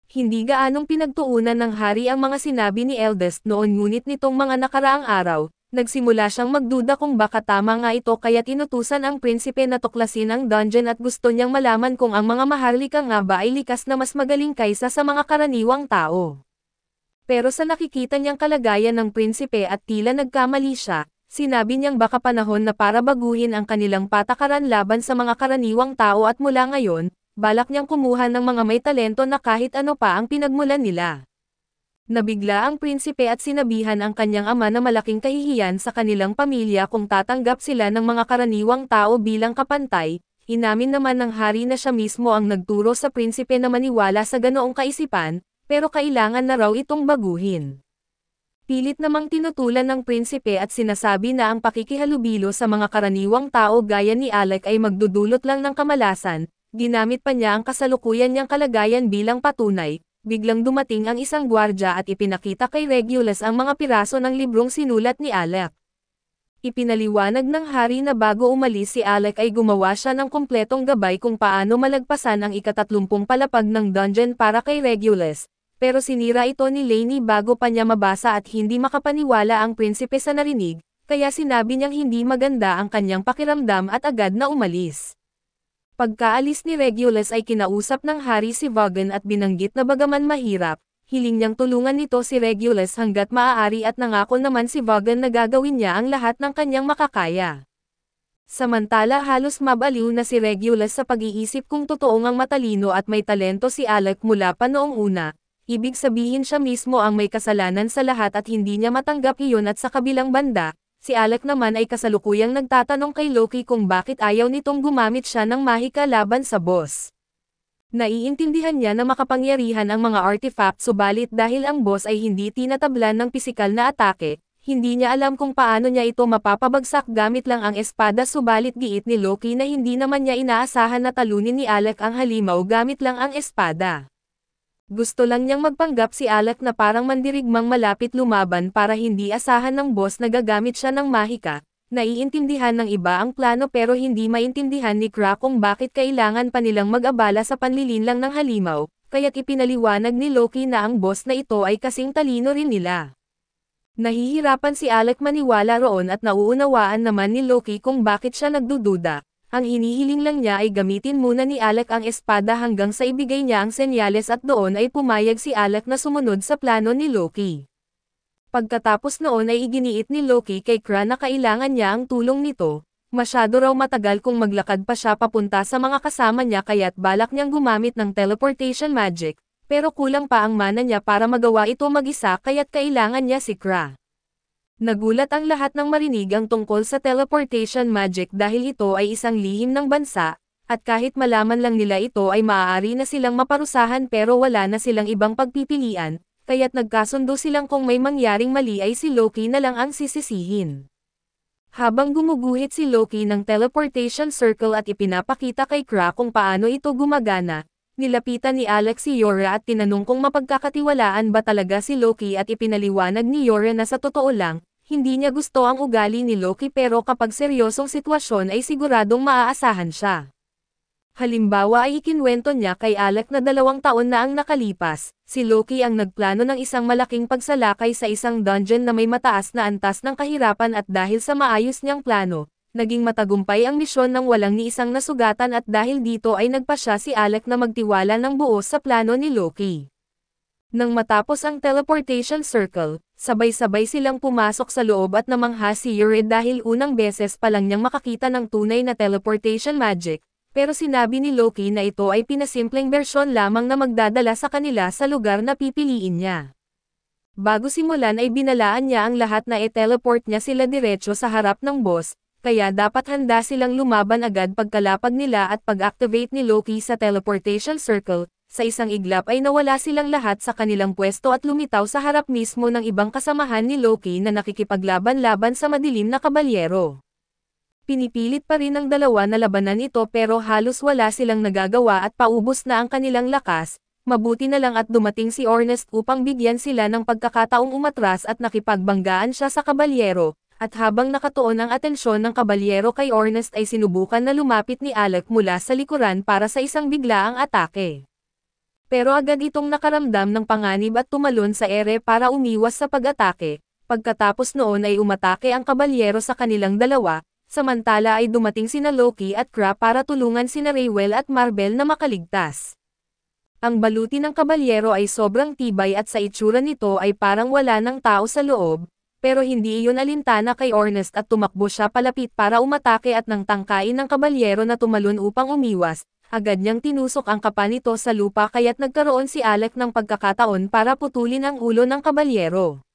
Hindi gaanong pinagtuunan ng hari ang mga sinabi ni Eldest noon ngunit nitong mga nakaraang araw, nagsimula siyang magduda kung baka tama nga ito kaya tinutusan ang prinsipe na tuklasin ang dungeon at gusto niyang malaman kung ang mga maharlika nga ba ay likas na mas magaling kaysa sa mga karaniwang tao. Pero sa nakikita niyang kalagayan ng prinsipe at tila nagkamali siya, sinabi niyang baka panahon na para baguhin ang kanilang patakaran laban sa mga karaniwang tao at mula ngayon, balak niyang kumuha ng mga may talento na kahit ano pa ang pinagmulan nila. Nabigla ang prinsipe at sinabihan ang kanyang ama na malaking kahihiyan sa kanilang pamilya kung tatanggap sila ng mga karaniwang tao bilang kapantay. Inamin naman ng hari na siya mismo ang nagturo sa prinsipe na maniwala sa ganoong kaisipan, pero kailangan na raw itong baguhin. Pilit namang tinutulan ng prinsipe at sinasabi na ang pakikihalubilo sa mga karaniwang tao gaya ni Alec ay magdudulot lang ng kamalasan. Ginamit pa niya ang kasalukuyan niyang kalagayan bilang patunay. Biglang dumating ang isang gwardya at ipinakita kay Regulus ang mga piraso ng librong sinulat ni Alec. Ipinaliwanag ng hari na bago umalis si Alec ay gumawa siya ng kumpletong gabay kung paano malagpasan ang ika-30 palapag ng dungeon para kay Regulus, pero sinira ito ni Lainey bago pa niya mabasa at hindi makapaniwala ang prinsipe sa narinig, kaya sinabi niyang hindi maganda ang kanyang pakiramdam at agad na umalis. Pagkaalis ni Regulus ay kinausap ng hari si Vaughan at binanggit na bagaman mahirap, hiling niyang tulungan nito si Regulus hanggat maaari at nangako naman si Vaughan na gagawin niya ang lahat ng kanyang makakaya. Samantala halos mabaliw na si Regulus sa pag-iisip kung totoong ang matalino at may talento si Alec mula pa noong una, ibig sabihin siya mismo ang may kasalanan sa lahat at hindi niya matanggap iyon at sa kabilang banda, si Alec naman ay kasalukuyang nagtatanong kay Loki kung bakit ayaw nitong gumamit siya ng mahika laban sa boss. Naiintindihan niya na makapangyarihan ang mga artifact subalit dahil ang boss ay hindi tinatablan ng pisikal na atake, hindi niya alam kung paano niya ito mapapabagsak gamit lang ang espada subalit giit ni Loki na hindi naman niya inaasahan na talunin ni Alec ang halimaw gamit lang ang espada. Gusto lang niyang magpanggap si Alec na parang mandirigmang malapit lumaban para hindi asahan ng boss na gagamit siya ng mahika. Naiintindihan ng iba ang plano pero hindi maintindihan ni Kra kung bakit kailangan pa nilang mag-abala sa panlilinlang ng halimaw, kaya't ipinaliwanag ni Loki na ang boss na ito ay kasing talino rin nila. Nahihirapan si Alec maniwala roon at nauunawaan naman ni Loki kung bakit siya nagdududa. Ang hinihiling lang niya ay gamitin muna ni Alec ang espada hanggang sa ibigay niya ang senyales at doon ay pumayag si Alec na sumunod sa plano ni Loki. Pagkatapos noon ay iginiit ni Loki kay Kra na kailangan niya ang tulong nito. Masyado raw matagal kung maglakad pa siya papunta sa mga kasama niya kaya't balak niyang gumamit ng teleportation magic. Pero kulang pa ang mana niya para magawa ito mag-isa kaya't kailangan niya si Kra. Nagulat ang lahat ng marinig ang tungkol sa teleportation magic dahil ito ay isang lihim ng bansa, at kahit malaman lang nila ito ay maaari na silang maparusahan pero wala na silang ibang pagpipilian, kaya't nagkasundo silang kung may mangyaring mali ay si Loki na lang ang sisisihin. Habang gumuguhit si Loki ng teleportation circle at ipinapakita kay Kra kung paano ito gumagana, nilapitan ni Alex si Yora at tinanong kung mapagkakatiwalaan ba talaga si Loki at ipinaliwanag ni Yora na sa totoo lang, hindi niya gusto ang ugali ni Loki pero kapag seryosong sitwasyon ay siguradong maaasahan siya. Halimbawa ay ikinwento niya kay Alec na 2 taon na ang nakalipas, si Loki ang nagplano ng isang malaking pagsalakay sa isang dungeon na may mataas na antas ng kahirapan at dahil sa maayos niyang plano, naging matagumpay ang misyon ng walang ni isang nasugatan at dahil dito ay nagpasya si Alec na magtiwala ng buo sa plano ni Loki. Nang matapos ang teleportation circle, sabay-sabay silang pumasok sa loob at namangha si Yuri dahil unang beses pa lang niyang makakita ng tunay na teleportation magic, pero sinabi ni Loki na ito ay pinasimpleng bersyon lamang na magdadala sa kanila sa lugar na pipiliin niya. Bago simulan ay binalaan niya ang lahat na i-teleport niya sila diretso sa harap ng boss, kaya dapat handa silang lumaban agad pagkalapag nila at pag-activate ni Loki sa teleportation circle, sa isang iglap ay nawala silang lahat sa kanilang pwesto at lumitaw sa harap mismo ng ibang kasamahan ni Loki na nakikipaglaban-laban sa madilim na kabalyero. Pinipilit pa rin ng dalawa na labanan ito pero halos wala silang nagagawa at paubos na ang kanilang lakas, mabuti na lang at dumating si Ornest upang bigyan sila ng pagkakataong umatras at nakipagbanggaan siya sa kabalyero. At habang nakatuon ang atensyon ng kabalyero kay Ornest ay sinubukan na lumapit ni Alec mula sa likuran para sa isang biglaang atake. Pero agad itong nakaramdam ng panganib at tumalon sa ere para umiwas sa pag-atake, pagkatapos noon ay umatake ang kabalyero sa kanilang dalawa, samantala ay dumating sina Loki at Kra para tulungan sina Raywell at Marbel na makaligtas. Ang baluti ng kabalyero ay sobrang tibay at sa itsura nito ay parang wala ng tao sa loob, pero hindi iyon alintana kay Ornest at tumakbo siya palapit para umatake at nang tangkain ng kabalyero na tumalon upang umiwas, agad niyang tinusok ang kapa nito sa lupa kaya't nagkaroon si Alec ng pagkakataon para putulin ang ulo ng kabalyero.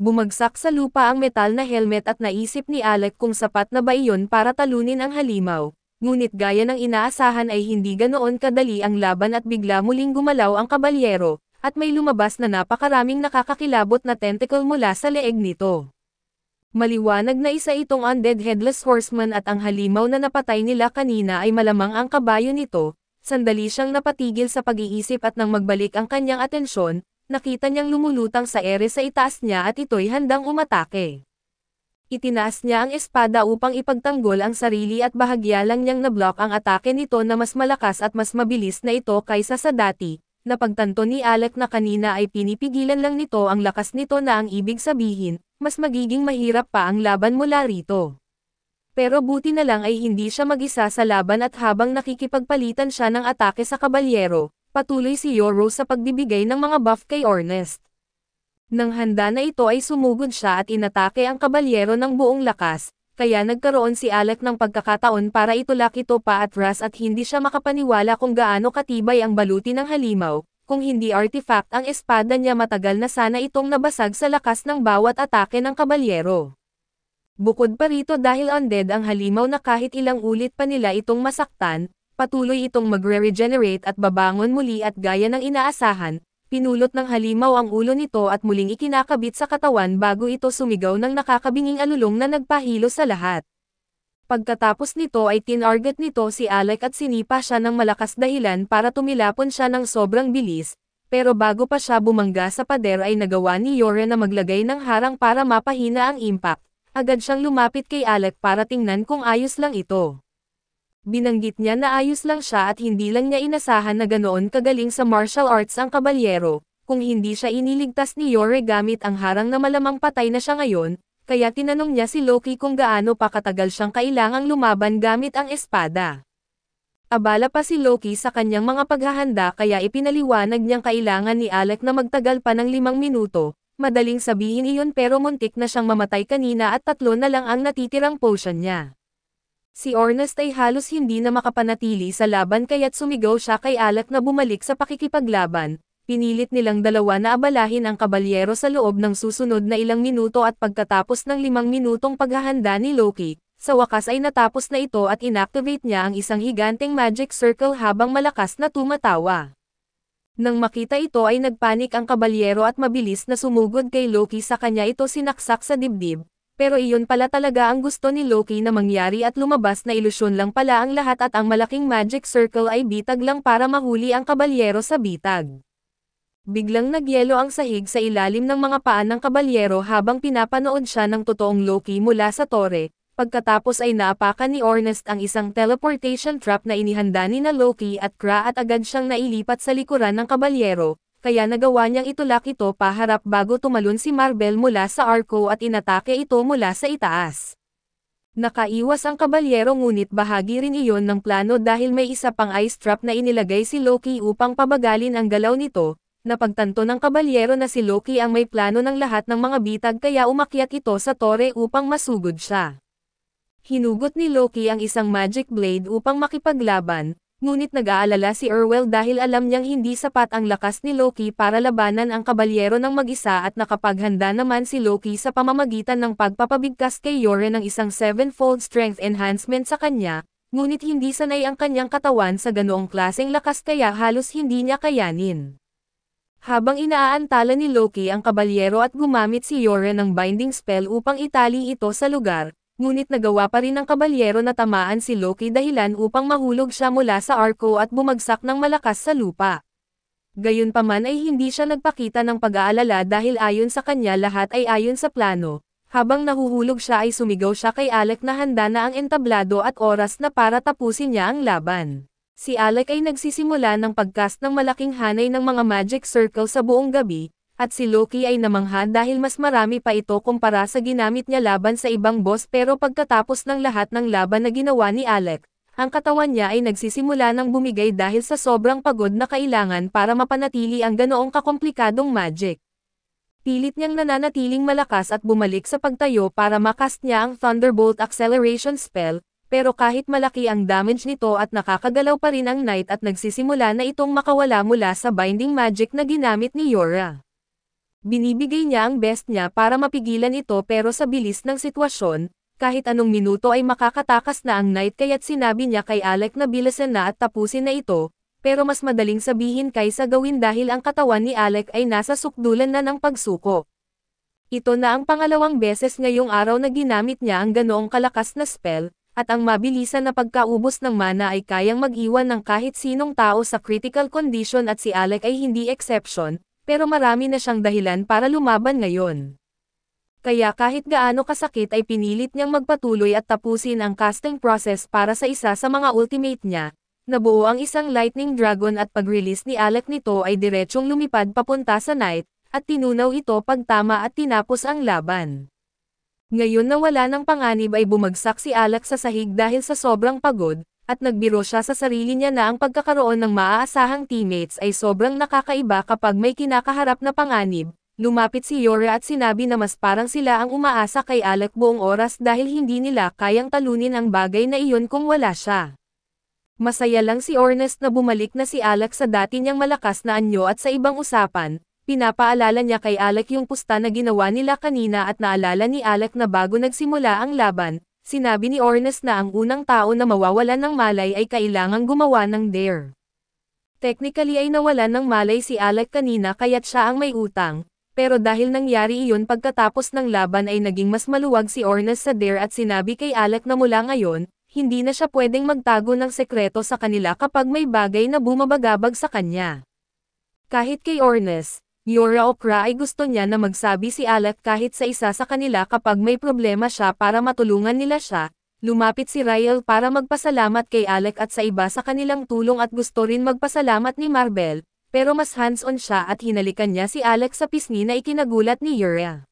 Bumagsak sa lupa ang metal na helmet at naisip ni Alec kung sapat na ba iyon para talunin ang halimaw, ngunit gaya ng inaasahan ay hindi ganoon kadali ang laban at bigla muling gumalaw ang kabalyero. At may lumabas na napakaraming nakakakilabot na tentacle mula sa leeg nito. Maliwanag na isa itong undead headless horseman at ang halimaw na napatay nila kanina ay malamang ang kabayo nito. Sandali siyang napatigil sa pag-iisip at nang magbalik ang kanyang atensyon, nakita niyang lumulutang sa ere sa itaas niya at ito'y handang umatake. Itinaas niya ang espada upang ipagtanggol ang sarili at bahagya lang niyang nablock ang atake nito na mas malakas at mas mabilis na ito kaysa sa dati. Napagtanto ni Alec na kanina ay pinipigilan lang nito ang lakas nito na ang ibig sabihin, mas magiging mahirap pa ang laban mula rito. Pero buti na lang ay hindi siya mag-isa sa laban at habang nakikipagpalitan siya ng atake sa kabalyero, patuloy si Yoro sa pagbibigay ng mga buff kay Ornest. Nang handa na ito ay sumugod siya at inatake ang kabalyero ng buong lakas, kaya nagkaroon si Alec ng pagkakataon para itulak ito pa atras at hindi siya makapaniwala kung gaano katibay ang baluti ng halimaw, kung hindi artifact ang espada niya matagal na sana itong nabasag sa lakas ng bawat atake ng kabalyero. Bukod pa rito dahil undead ang halimaw na kahit ilang ulit pa nila itong masaktan, patuloy itong magre-regenerate at babangon muli at gaya ng inaasahan, pinulot ng halimaw ang ulo nito at muling ikinakabit sa katawan bago ito sumigaw ng nakakabinging alulong na nagpahilo sa lahat. Pagkatapos nito ay tinarget nito si Alec at sinipa siya ng malakas dahilan para tumilapon siya ng sobrang bilis, pero bago pa siya bumangga sa pader ay nagawa ni Yore na maglagay ng harang para mapahina ang impact. Agad siyang lumapit kay Alec para tingnan kung ayos lang ito. Binanggit niya na ayos lang siya at hindi lang niya inasahan na ganoon kagaling sa martial arts ang kabalyero, kung hindi siya iniligtas ni Yore gamit ang harang na malamang patay na siya ngayon, kaya tinanong niya si Loki kung gaano pa katagal siyang kailangang lumaban gamit ang espada. Abala pa si Loki sa kanyang mga paghahanda kaya ipinaliwanag niyang kailangan ni Alec na magtagal pa ng 5 minuto, madaling sabihin iyon pero muntik na siyang mamatay kanina at 3 na lang ang natitirang potion niya. Si Ornest ay halos hindi na makapanatili sa laban kaya't sumigaw siya kay Alec na bumalik sa pakikipaglaban. Pinilit nilang dalawa na abalahin ang kabalyero sa loob ng susunod na ilang minuto at pagkatapos ng 5 minutong paghahanda ni Loki, sa wakas ay natapos na ito at inactivate niya ang isang higanteng magic circle habang malakas na tumatawa. Nang makita ito ay nagpanik ang kabalyero at mabilis na sumugod kay Loki sa kanya ito sinaksak sa dibdib. Pero iyon pala talaga ang gusto ni Loki na mangyari at lumabas na ilusyon lang pala ang lahat at ang malaking magic circle ay bitag lang para mahuli ang kabalyero sa bitag. Biglang nagyelo ang sahig sa ilalim ng mga paan ng kabalyero habang pinapanood siya ng totoong Loki mula sa tore, pagkatapos ay naapakan ni Ornest ang isang teleportation trap na inihanda ni na Loki at Kra at agad siyang nailipat sa likuran ng kabalyero. Kaya nagawa niyang itulak ito paharap bago tumalon si Marvel mula sa arko at inatake ito mula sa itaas. Nakaiwas ang kabalyero ngunit bahagi rin iyon ng plano dahil may isa pang ice trap na inilagay si Loki upang pabagalin ang galaw nito. Napagtanto ng kabalyero na si Loki ang may plano ng lahat ng mga bitag kaya umakyat ito sa tore upang masugod siya. Hinugot ni Loki ang isang magic blade upang makipaglaban. Ngunit nag-aalala si Erwell dahil alam niyang hindi sapat ang lakas ni Loki para labanan ang kabalyero ng mag-isa at nakapaghanda naman si Loki sa pamamagitan ng pagpapabigkas kay Yore ng isang 7-fold strength enhancement sa kanya, ngunit hindi sanay ang kanyang katawan sa ganoong klaseng lakas kaya halos hindi niya kayanin. Habang inaantala ni Loki ang kabalyero at gumamit si Yore ng binding spell upang itali ito sa lugar, ngunit nagawa pa rin ng kabalyero na tamaan si Loki dahilan upang mahulog siya mula sa arko at bumagsak ng malakas sa lupa. Gayunpaman ay hindi siya nagpakita ng pag-aalala dahil ayon sa kanya lahat ay ayon sa plano. Habang nahuhulog siya ay sumigaw siya kay Alec na handa na ang entablado at oras na para tapusin niya ang laban. Si Alec ay nagsisimula ng pagcast ng malaking hanay ng mga magic circle sa buong gabi, at si Loki ay namangha dahil mas marami pa ito kumpara sa ginamit niya laban sa ibang boss pero pagkatapos ng lahat ng laban na ginawa ni Alec, ang katawan niya ay nagsisimula ng bumigay dahil sa sobrang pagod na kailangan para mapanatili ang ganoong kakomplikadong magic. Pilit niyang nananatiling malakas at bumalik sa pagtayo para makast niya ang Thunderbolt Acceleration Spell, pero kahit malaki ang damage nito at nakakagalaw pa rin ang Knight at nagsisimula na itong makawala mula sa binding magic na ginamit ni Yora. Binibigay niya ang best niya para mapigilan ito pero sa bilis ng sitwasyon, kahit anong minuto ay makakatakas na ang Knight kaya't sinabi niya kay Alec na bilisan na at tapusin na ito, pero mas madaling sabihin kaysa gawin dahil ang katawan ni Alec ay nasa sukdulan na ng pagsuko. Ito na ang pangalawang beses ngayong araw na ginamit niya ang ganoong kalakas na spell, at ang mabilisan na pagkaubos ng mana ay kayang mag-iwan ng kahit sinong tao sa critical condition at si Alec ay hindi exception. Pero marami na siyang dahilan para lumaban ngayon. Kaya kahit gaano kasakit ay pinilit niyang magpatuloy at tapusin ang casting process para sa isa sa mga ultimate niya, Nabuo ang isang lightning dragon at pag-release ni Alec nito ay diretsyong lumipad papunta sa Knight, at tinunaw ito pagtama at tinapos ang laban. Ngayon na wala ng panganib ay bumagsak si Alec sa sahig dahil sa sobrang pagod, at nagbiro siya sa sarili niya na ang pagkakaroon ng maaasahang teammates ay sobrang nakakaiba kapag may kinakaharap na panganib. Lumapit si Yora at sinabi na mas parang sila ang umaasa kay Alec buong oras dahil hindi nila kayang talunin ang bagay na iyon kung wala siya. Masaya lang si Ernest na bumalik na si Alec sa dati niyang malakas na anyo at sa ibang usapan, pinapaalala niya kay Alec yung pusta na ginawa nila kanina at naalala ni Alec na bago nagsimula ang laban, sinabi ni Ernest na ang unang tao na mawawalan ng malay ay kailangang gumawa ng dare. Technically ay nawalan ng malay si Alec kanina kaya't siya ang may utang. Pero dahil nangyari iyon pagkatapos ng laban ay naging mas maluwag si Ernest sa dare at sinabi kay Alec na mula ngayon, hindi na siya pwedeng magtago ng sekreto sa kanila kapag may bagay na bumabagabag sa kanya. Kahit kay Ernest, Yora Okra ay gusto niya na magsabi si Alec kahit sa isa sa kanila kapag may problema siya para matulungan nila siya. Lumapit si Ryle para magpasalamat kay Alec at sa iba sa kanilang tulong at gusto rin magpasalamat ni Marbel. Pero mas hands-on siya at hinalikan niya si Alec sa pisngi na ikinagulat ni Yura.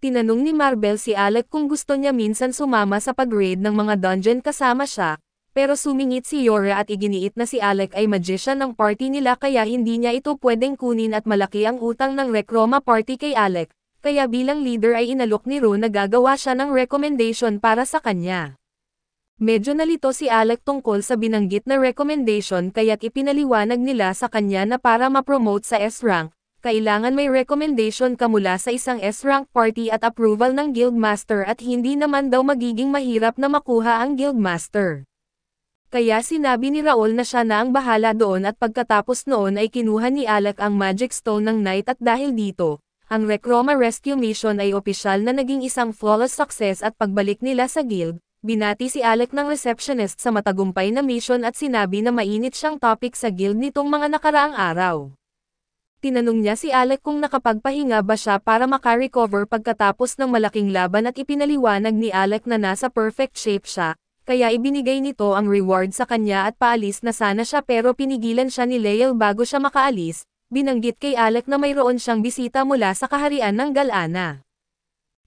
Tinanong ni Marbel si Alec kung gusto niya minsan sumama sa pag-raid ng mga dungeon kasama siya, pero sumingit si Yura at iginiit na si Alec ay magician ng party nila kaya hindi niya ito pwedeng kunin at malaki ang utang ng Recroma party kay Alec, kaya bilang leader ay inalok ni Ro na gagawa siya ng recommendation para sa kanya. Medyo nalito si Alec tungkol sa binanggit na recommendation kaya't ipinaliwanag nila sa kanya na para ma-promote sa S-rank, kailangan may recommendation ka mula sa isang S-rank party at approval ng guildmaster at hindi naman daw magiging mahirap na makuha ang guildmaster. Kaya sinabi ni Raul na siya na ang bahala doon at pagkatapos noon ay kinuha ni Alec ang Magic Stone ng Knight at dahil dito, ang Recroma Rescue Mission ay opisyal na naging isang flawless success at pagbalik nila sa guild. Binati si Alec ng receptionist sa matagumpay na mission at sinabi na mainit siyang topic sa guild nitong mga nakaraang araw. Tinanong niya si Alec kung nakapagpahinga ba siya para makarecover pagkatapos ng malaking laban at ipinaliwanag ni Alec na nasa perfect shape siya, kaya ibinigay nito ang reward sa kanya at paalis na sana siya pero pinigilan siya ni Lael bago siya makaalis. Binanggit kay Alec na mayroon siyang bisita mula sa kaharian ng Galana.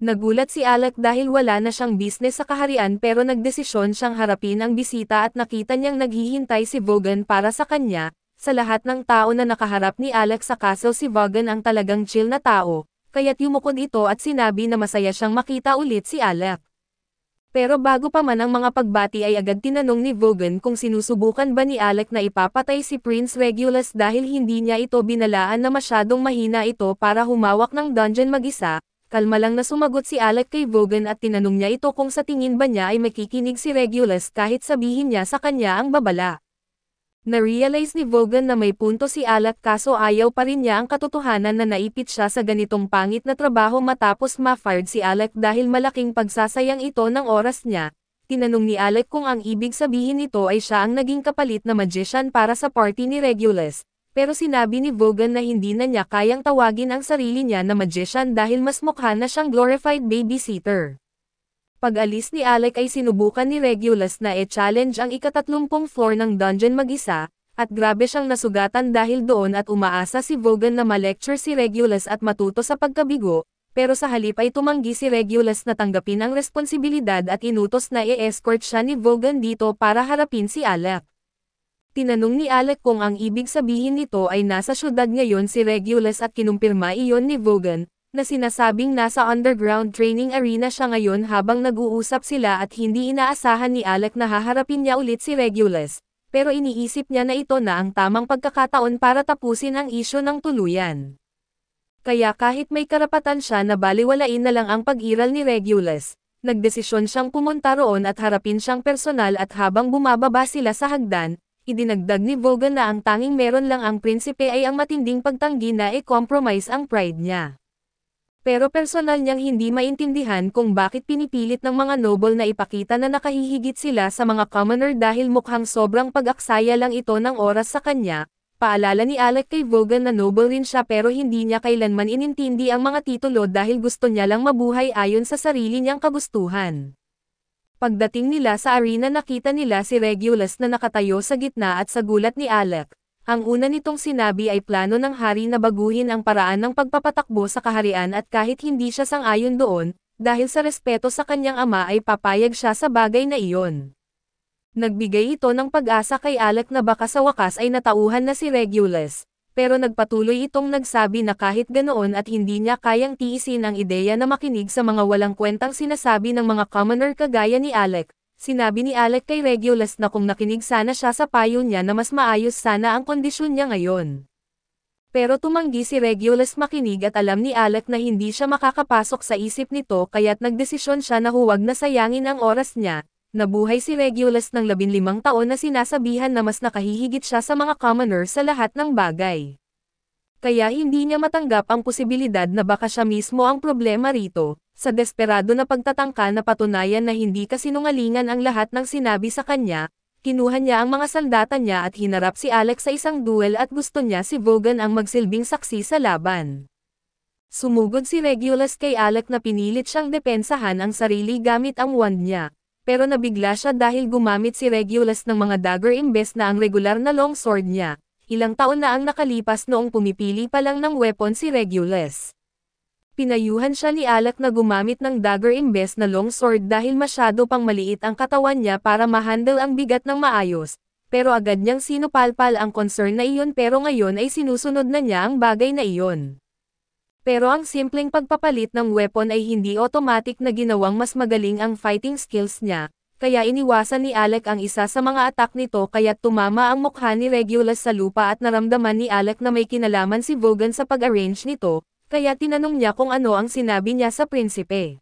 Nagulat si Alec dahil wala na siyang business sa kaharian pero nagdesisyon siyang harapin ang bisita at nakita niyang naghihintay si Vogan para sa kanya. Sa lahat ng tao na nakaharap ni Alec sa castle si Vogan ang talagang chill na tao, kaya't yumukod ito at sinabi na masaya siyang makita ulit si Alec. Pero bago pa man ang mga pagbati ay agad tinanong ni Vogan kung sinusubukan ba ni Alec na ipapatay si Prince Regulus dahil hindi niya ito binalaan na masyadong mahina ito para humawak ng dungeon mag-isa. Kalma lang na sumagot si Alec kay Vogan at tinanong niya ito kung sa tingin ba niya ay makikinig si Regulus kahit sabihin niya sa kanya ang babala. Na-realize ni Vogan na may punto si Alec kaso ayaw pa rin niya ang katotohanan na naipit siya sa ganitong pangit na trabaho matapos ma-fired si Alec dahil malaking pagsasayang ito ng oras niya. Tinanong ni Alec kung ang ibig sabihin nito ay siya ang naging kapalit na magician para sa party ni Regulus. Pero sinabi ni Vogan na hindi na niya kayang tawagin ang sarili niya na magician dahil mas mukha na siyang glorified babysitter. Pag-alis ni Alec ay sinubukan ni Regulus na challenge ang ika-30 floor ng dungeon mag-isa, at grabe siyang nasugatan dahil doon at umaasa si Vogan na ma-lecture si Regulus at matuto sa pagkabigo, pero sa halip ay tumanggi si Regulus na tanggapin ang responsibilidad at inutos na i-escort siya ni Vogan dito para harapin si Alec. Tinanong ni Alec kung ang ibig sabihin nito ay nasa syudad ngayon si Regulus at kinumpirma iyon ni Vogan, na sinasabing nasa underground training arena siya ngayon habang nag-uusap sila at hindi inaasahan ni Alec na haharapin niya ulit si Regulus, pero iniisip niya na ito na ang tamang pagkakataon para tapusin ang isyu ng tuluyan. Kaya kahit may karapatan siya na baliwalain na lang ang pag-iral ni Regulus, nagdesisyon siyang pumunta roon at harapin siyang personal at habang bumababa sila sa hagdan, idinagdag ni Vogan na ang tanging meron lang ang prinsipe ay ang matinding pagtanggi na i-compromise ang pride niya. Pero personal niyang hindi maintindihan kung bakit pinipilit ng mga noble na ipakita na nakahihigit sila sa mga commoner dahil mukhang sobrang pag-aksaya lang ito ng oras sa kanya. Paalala ni Alec kay Vogan na noble rin siya pero hindi niya kailanman inintindi ang mga titulo dahil gusto niya lang mabuhay ayon sa sarili niyang kagustuhan. Pagdating nila sa arena nakita nila si Regulus na nakatayo sa gitna at sa gulat ni Alec. Ang una nitong sinabi ay plano ng hari na baguhin ang paraan ng pagpapatakbo sa kaharian at kahit hindi siya sang-ayon doon, dahil sa respeto sa kanyang ama ay papayag siya sa bagay na iyon. Nagbigay ito ng pag-asa kay Alec na baka sa wakas ay natauhan na si Regulus. Pero nagpatuloy itong nagsabi na kahit ganoon at hindi niya kayang tiisin ang ideya na makinig sa mga walang kwentang sinasabi ng mga commoner kagaya ni Alec. Sinabi ni Alec kay Regulus na kung nakinig sana siya sa payo niya na mas maayos sana ang kondisyon niya ngayon. Pero tumanggi si Regulus makinig at alam ni Alec na hindi siya makakapasok sa isip nito kaya't nagdesisyon siya na huwag na sayangin ang oras niya. Nabuhay si Regulus ng 15 taon na sinasabihan na mas nakahihigit siya sa mga commoner sa lahat ng bagay. Kaya hindi niya matanggap ang posibilidad na baka siya mismo ang problema rito. Sa desperado na pagtatangka na patunayan na hindi kasinungalingan ang lahat ng sinabi sa kanya, kinuha niya ang mga sandata niya at hinarap si Alec sa isang duel at gusto niya si Vaughan ang magsilbing saksi sa laban. Sumugod si Regulus kay Alec na pinilit siyang depensahan ang sarili gamit ang wand niya. Pero nabigla siya dahil gumamit si Regulus ng mga dagger imbes na ang regular na longsword niya. Ilang taon na ang nakalipas noong pumipili pa lang ng weapon si Regulus. Pinayuhan siya ni Alec na gumamit ng dagger imbes na longsword dahil masyado pang maliit ang katawan niya para ma-handle ang bigat ng maayos. Pero agad niyang sinupalpal ang concern na iyon pero ngayon ay sinusunod na niya ang bagay na iyon. Pero ang simpleng pagpapalit ng weapon ay hindi automatic na ginawang mas magaling ang fighting skills niya, kaya iniwasan ni Alec ang isa sa mga atak nito kaya't tumama ang mukha ni Regulus sa lupa at naramdaman ni Alec na may kinalaman si Vaughan sa pag-arrange nito, kaya tinanong niya kung ano ang sinabi niya sa prinsipe.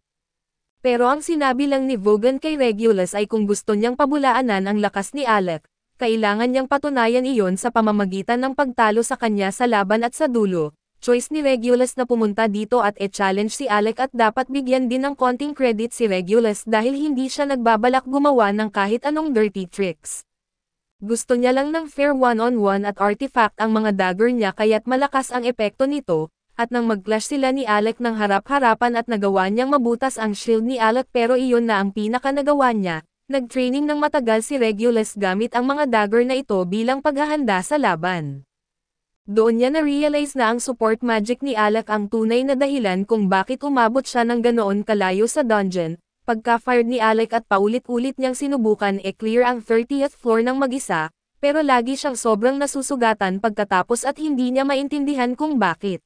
Pero ang sinabi lang ni Vaughan kay Regulus ay kung gusto niyang pabulaanan ang lakas ni Alec, kailangan niyang patunayan iyon sa pamamagitan ng pagtalo sa kanya sa laban at sa dulo. Choice ni Regulus na pumunta dito at e-challenge si Alec at dapat bigyan din ng konting credit si Regulus dahil hindi siya nagbabalak gumawa ng kahit anong dirty tricks. Gusto niya lang ng fair one-on-one at artifact ang mga dagger niya kaya't malakas ang epekto nito, at nang mag-clash sila ni Alec ng harap-harapan at nagawa niyang mabutas ang shield ni Alec pero iyon na ang pinaka nagawa niya, nag-training ng matagal si Regulus gamit ang mga dagger na ito bilang paghahanda sa laban. Doon niya na-realize na ang support magic ni Alec ang tunay na dahilan kung bakit umabot siya ng ganoon kalayo sa dungeon. Pagka-fired ni Alec at paulit-ulit niyang sinubukan clear ang 30th floor ng mag-isa, pero lagi siyang sobrang nasusugatan pagkatapos at hindi niya maintindihan kung bakit.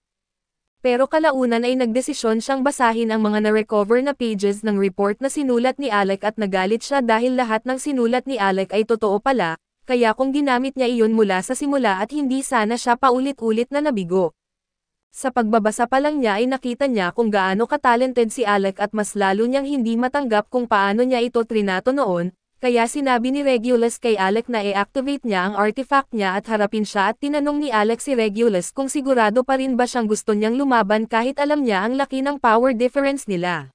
Pero kalaunan ay nagdesisyon siyang basahin ang mga na-recover na pages ng report na sinulat ni Alec at nagalit siya dahil lahat ng sinulat ni Alec ay totoo pala. Kaya kung ginamit niya iyon mula sa simula at hindi sana siya paulit-ulit na nabigo. Sa pagbabasa pa lang niya ay nakita niya kung gaano ka-talented si Alec at mas lalo niyang hindi matanggap kung paano niya ito trinato noon, kaya sinabi ni Regulus kay Alec na i-activate niya ang artifact niya at harapin siya at tinanong ni Alec si Regulus kung sigurado pa rin ba siyang gusto niyang lumaban kahit alam niya ang laki ng power difference nila.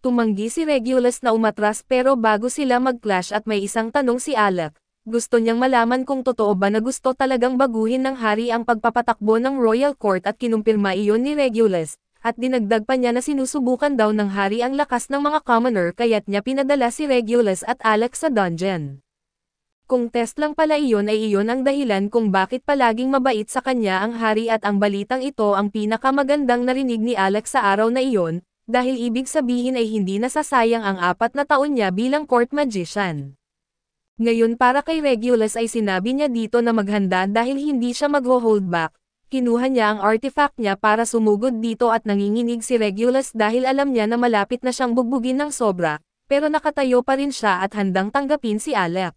Tumanggi si Regulus na umatras pero bago sila mag-clash at may isang tanong si Alec. Gusto niyang malaman kung totoo ba na gusto talagang baguhin ng hari ang pagpapatakbo ng Royal Court at kinumpirma iyon ni Regulus, at dinagdag pa niya na sinusubukan daw ng hari ang lakas ng mga commoner kaya't niya pinadala si Regulus at Alec sa dungeon. Kung test lang pala iyon ay iyon ang dahilan kung bakit palaging mabait sa kanya ang hari at ang balitang ito ang pinakamagandang narinig ni Alec sa araw na iyon, dahil ibig sabihin ay hindi nasasayang ang 4 na taon niya bilang court magician. Ngayon para kay Regulus ay sinabi niya dito na maghanda dahil hindi siya mag-hold back. Kinuha niya ang artifact niya para sumugod dito at nanginginig si Regulus dahil alam niya na malapit na siyang bugbugin ng sobra, pero nakatayo pa rin siya at handang tanggapin si Alec.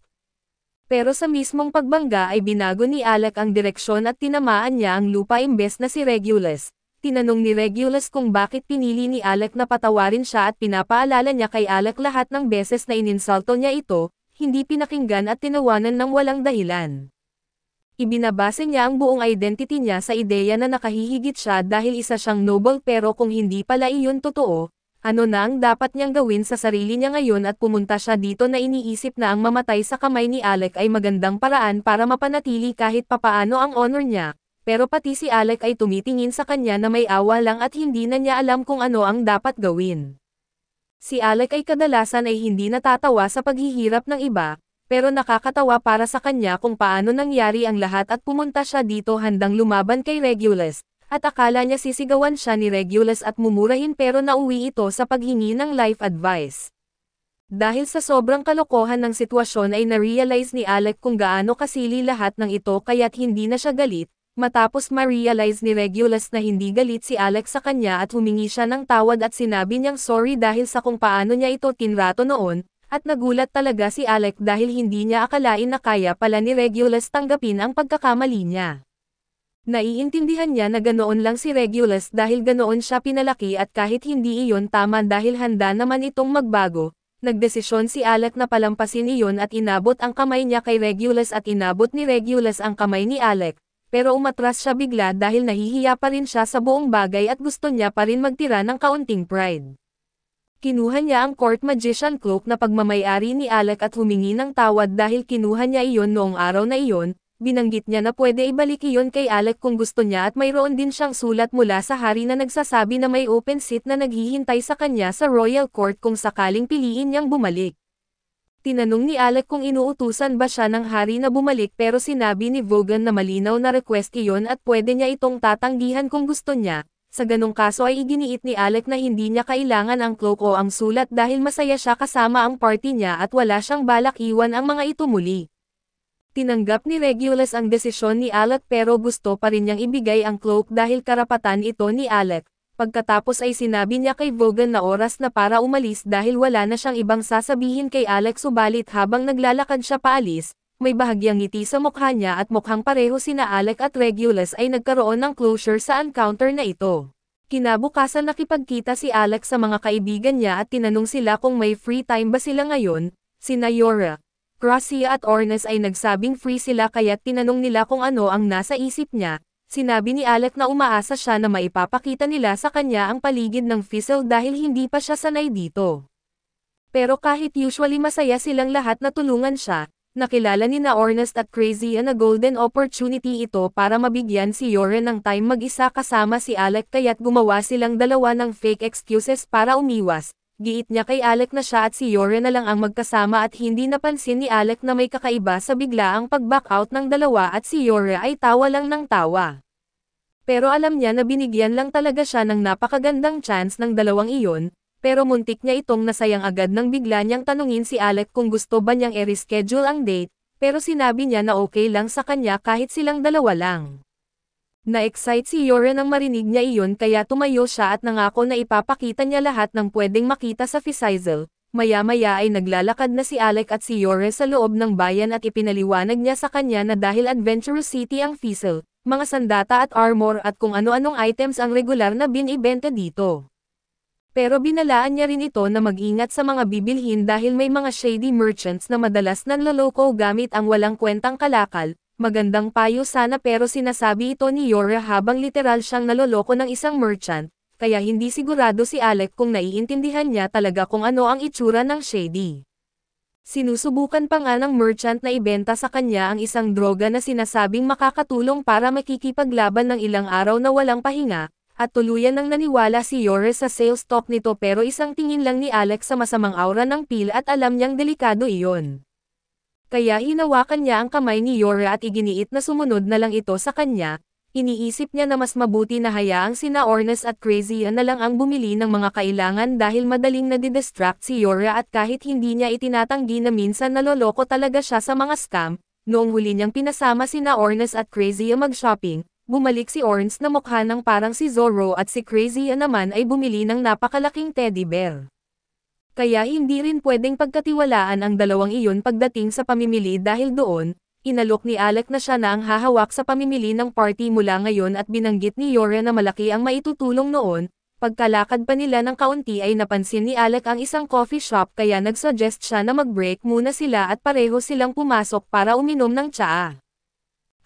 Pero sa mismong pagbangga ay binago ni Alec ang direksyon at tinamaan niya ang lupa imbes na si Regulus. Tinanong ni Regulus kung bakit pinili ni Alec na patawarin siya at pinapaalala niya kay Alec lahat ng beses na ininsulto niya ito, hindi pinakinggan at tinawanan ng walang dahilan. Ibinabase niya ang buong identity niya sa ideya na nakahihigit siya dahil isa siyang noble pero kung hindi pala iyon totoo, ano na ang dapat niyang gawin sa sarili niya ngayon at pumunta siya dito na iniisip na ang mamatay sa kamay ni Alec ay magandang paraan para mapanatili kahit papaano ang honor niya, pero pati si Alec ay tumitingin sa kanya na may awa lang at hindi na niya alam kung ano ang dapat gawin. Si Alec ay kadalasan ay hindi natatawa sa paghihirap ng iba, pero nakakatawa para sa kanya kung paano nangyari ang lahat at pumunta siya dito handang lumaban kay Regulus, at akala niya sisigawan siya ni Regulus at mumurahin pero nauwi ito sa paghingi ng life advice. Dahil sa sobrang kalokohan ng sitwasyon ay na-realize ni Alec kung gaano kasili lahat ng ito kaya't hindi na siya galit, matapos ma-realize ni Regulus na hindi galit si Alec sa kanya at humingi siya ng tawad at sinabi niyang sorry dahil sa kung paano niya ito tinrato noon, at nagulat talaga si Alec dahil hindi niya akalain na kaya pala ni Regulus tanggapin ang pagkakamali niya. Naiintindihan niya na ganoon lang si Regulus dahil ganoon siya pinalaki at kahit hindi iyon tama dahil handa naman itong magbago, nagdesisyon si Alec na palampasin iyon at inabot ang kamay niya kay Regulus at inabot ni Regulus ang kamay ni Alec, pero umatras siya bigla dahil nahihiya pa rin siya sa buong bagay at gusto niya pa rin magtira ng kaunting pride. Kinuha niya ang Court Magician Cloak na pagmamayari ni Alec at humingi ng tawad dahil kinuha niya iyon noong araw na iyon. Binanggit niya na pwede ibalik iyon kay Alec kung gusto niya at mayroon din siyang sulat mula sa hari na nagsasabi na may open seat na naghihintay sa kanya sa Royal Court kung sakaling piliin niyang bumalik. Tinanong ni Alec kung inuutusan ba siya ng hari na bumalik pero sinabi ni Vogan na malinaw na request iyon at pwede niya itong tatanggihan kung gusto niya. Sa ganong kaso ay iginiit ni Alec na hindi niya kailangan ang cloak o ang sulat dahil masaya siya kasama ang party niya at wala siyang balak iwan ang mga ito muli. Tinanggap ni Regulus ang desisyon ni Alec pero gusto pa rin niyang ibigay ang cloak dahil karapatan ito ni Alec. Pagkatapos ay sinabi niya kay Vogan na oras na para umalis dahil wala na siyang ibang sasabihin kay Alec subalit habang naglalakad siya paalis, may bahagyang ngiti sa mukha niya at mukhang pareho sina Alec at Regulus ay nagkaroon ng closure sa encounter na ito. Kinabukasan nakipagkita si Alec sa mga kaibigan niya at tinanong sila kung may free time ba sila ngayon, sina Yora, Gracia at Ornes ay nagsabing free sila kaya't tinanong nila kung ano ang nasa isip niya. Sinabi ni Alec na umaasa siya na maipapakita nila sa kanya ang paligid ng Fizzle dahil hindi pa siya sanay dito. Pero kahit usually masaya silang lahat na tulungan siya, nakilala ni na Ornest at Crazy na golden opportunity ito para mabigyan si Yore ng time mag-isa kasama si Alec kaya't gumawa silang dalawa ng fake excuses para umiwas. Giit niya kay Alec na siya at si Yore na lang ang magkasama at hindi napansin ni Alec na may kakaiba sa biglaang pag-back out ng dalawa at si Yore ay tawa lang ng tawa. Pero alam niya na binigyan lang talaga siya ng napakagandang chance ng dalawang iyon, pero muntik niya itong nasayang agad nang bigla niyang tanungin si Alec kung gusto ba niyang i-reschedule ang date, pero sinabi niya na okay lang sa kanya kahit silang dalawa lang. Na-excite si Yore nang marinig niya iyon kaya tumayo siya at nangako na ipapakita niya lahat ng pwedeng makita sa Fizzle. Maya-maya ay naglalakad na si Alec at si Yore sa loob ng bayan at ipinaliwanag niya sa kanya na dahil Adventurous City ang Fizzle, mga sandata at armor at kung ano-anong items ang regular na binibenta dito. Pero binalaan niya rin ito na mag-ingat sa mga bibilhin dahil may mga shady merchants na madalas nanloloko gamit ang walang kwentang kalakal. Magandang payo sana pero sinasabi ito ni Yore habang literal siyang naloloko ng isang merchant, kaya hindi sigurado si Alec kung naiintindihan niya talaga kung ano ang itsura ng shady. Sinusubukan pa nga ng merchant na ibenta sa kanya ang isang droga na sinasabing makakatulong para makikipaglaban ng ilang araw na walang pahinga, at tuluyan nang naniwala si Yore sa sales talk nito pero isang tingin lang ni Alec sa masamang aura ng pill at alam niyang delikado iyon. Kaya hinawakan niya ang kamay ni Yore at iginiit na sumunod na lang ito sa kanya. Iniisip niya na mas mabuti na hayaang sina Ornes at Crazy na lang ang bumili ng mga kailangan dahil madaling nadidistract si Yore at kahit hindi niya itinatanggi na minsan naloloko talaga siya sa mga scam, noong huli niyang pinasama sina Ornes at Crazy mag-shopping, bumalik si Ornes na mukha ng parang si Zorro at si Crazy naman ay bumili ng napakalaking teddy bear. Kaya hindi rin pwedeng pagkatiwalaan ang dalawang iyon pagdating sa pamimili dahil doon, inalok ni Alec na siya na ang hahawak sa pamimili ng party mula ngayon at binanggit ni Yore na malaki ang maitutulong noon. Pagkalakad pa nila ng kaunti ay napansin ni Alec ang isang coffee shop kaya nagsuggest siya na mag-break muna sila at pareho silang pumasok para uminom ng tsaa.